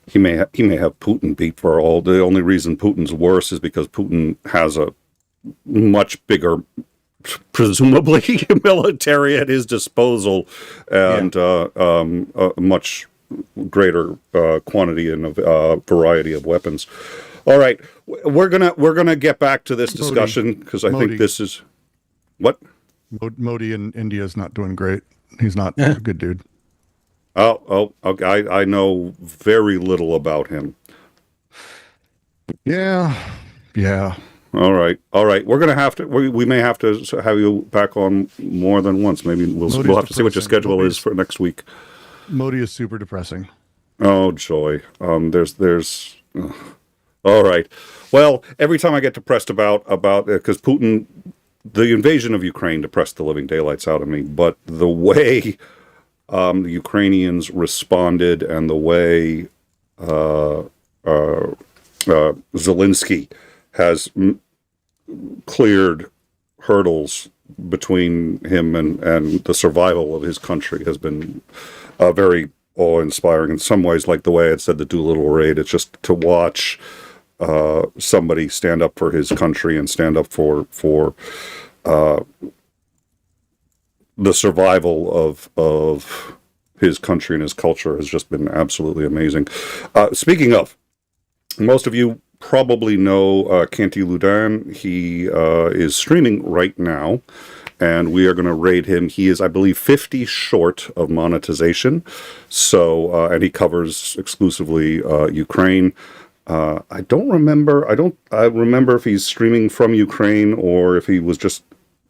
He may have Putin beat for all. The only reason Putin's worse is because Putin has a much bigger, presumably, military at his disposal, and a much greater quantity and variety of weapons. All right, we're gonna get back to this discussion because I think this is what Modi in India is not doing great. He's not a good dude. Oh, okay. I know very little about him. Yeah. All right. We're gonna have to. We may have to have you back on more than once. Maybe we'll have to see what your schedule is for next week. Modi is super depressing. Oh, joy. All right. Well, every time I get depressed about because Putin, the invasion of Ukraine depressed the living daylights out of me, but the way the Ukrainians responded and the way Zelensky has cleared hurdles between him and the survival of his country has been very awe-inspiring. In some ways, like the way I had said the Doolittle Raid, it's just to watch somebody stand up for his country and stand up for the survival of his country and his culture has just been absolutely amazing. Speaking of, most of you probably know 𝐒𝐚𝐬. He is streaming right now, and we are going to raid him. He is, I believe, 50 short of monetization. So, and he covers exclusively Ukraine. I remember if he's streaming from Ukraine or if he was just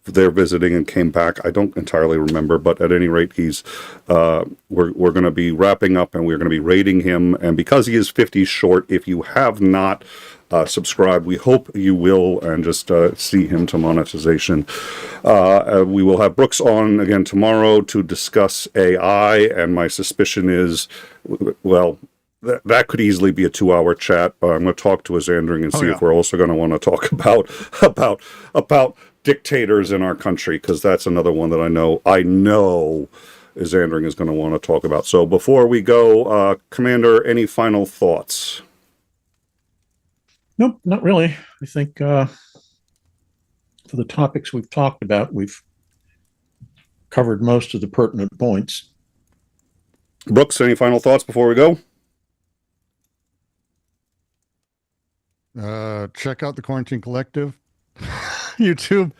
there visiting and came back. I don't entirely remember, but at any rate, he's we're going to be wrapping up and we're going to be raiding him. And because he is 50 short, if you have not subscribed, we hope you will and just see him to monetization. We will have Brooks on again tomorrow to discuss AI, and my suspicion is, well, that could easily be a 2-hour chat. I'm going to talk to 𝐒𝐸𝐿 and see if we're also going to want to talk about dictators in our country, because that's another one that I know 𝐒𝐸𝐿 is going to want to talk about. So before we go, Commander, any final thoughts? Nope, not really. I think for the topics we've talked about, we've covered most of the pertinent points. Brooks, any final thoughts before we go? Check out the Quarantine Collective YouTube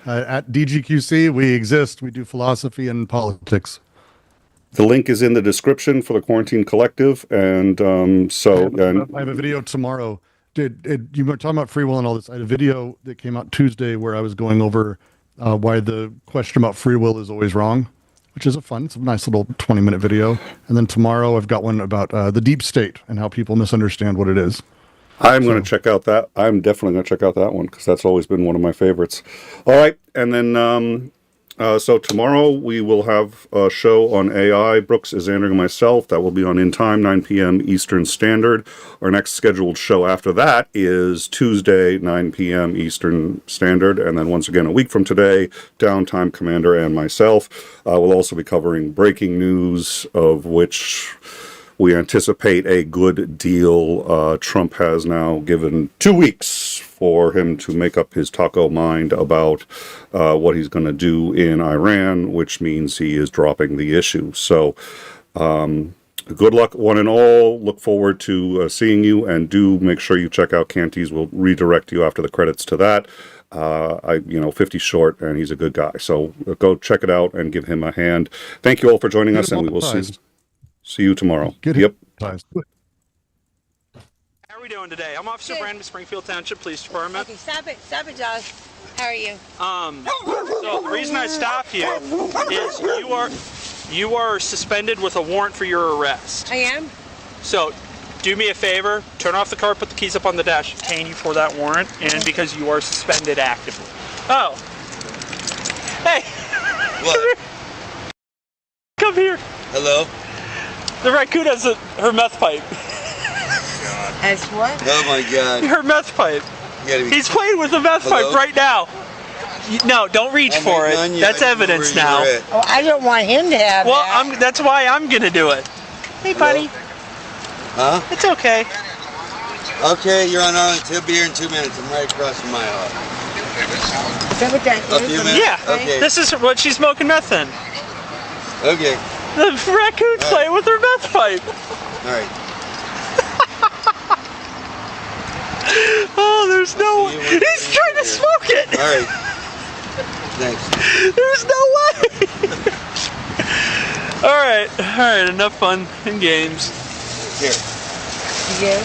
at DGQC. We exist. We do philosophy and politics. The link is in the description for the Quarantine Collective, and I have a video tomorrow. You were talking about free will and all this. I had a video that came out Tuesday where I was going over why the question about free will is always wrong, which is it's a nice little 20-minute video. And then tomorrow I've got one about the deep state and how people misunderstand what it is. I'm going to check out that. I'm definitely going to check out that one because that's always been one of my favorites. All right. And then, so tomorrow we will have a show on AI. Brooks, 𝐒𝐸𝐿, and myself. That will be on In Time, 9 p.m. Eastern Standard. Our next scheduled show after that is Tuesday, 9 p.m. Eastern Standard. And then once again, a week from today, Downtime, Commander, and myself. We'll also be covering breaking news, of which we anticipate a good deal. Trump has now given 2 weeks for him to make up his taco mind about what he's going to do in Iran, which means he is dropping the issue. So good luck, one and all. Look forward to seeing you, and do make sure you check out 𝐶𝐸𝐿. We'll redirect you after the credits to that. 50 short, and he's a good guy. So go check it out and give him a hand. Thank you all for joining us, and we will see you tomorrow. Yep. How are we doing today? I'm Officer Brandon, Springfield Township Police Department. Okay, stop it, Josh. How are you? So the reason I stopped you is you are suspended with a warrant for your arrest. I am? So do me a favor, turn off the car, put the keys up on the dash, detain you for that warrant, and because you are suspended actively. Oh. Hey. What? Come here. Hello? The raccoon has her meth pipe. As what? Oh my God. Her meth pipe. He's playing with the meth pipe right now. No, don't reach for it. That's evidence now. Oh, I don't want him to have that. That's why I'm going to do it. Hey, buddy. Huh? It's okay. Okay, you're on Arlington. He'll be here in 2 minutes. I'm right across from my house. Is that what that is? Yeah. Okay. This is what she's smoking meth in. Okay. The raccoon's playing with her meth pipe. All right. Oh, there's no way. He's trying to smoke it. All right. Thanks. There's no way. All right. Enough fun and games. Here. Again?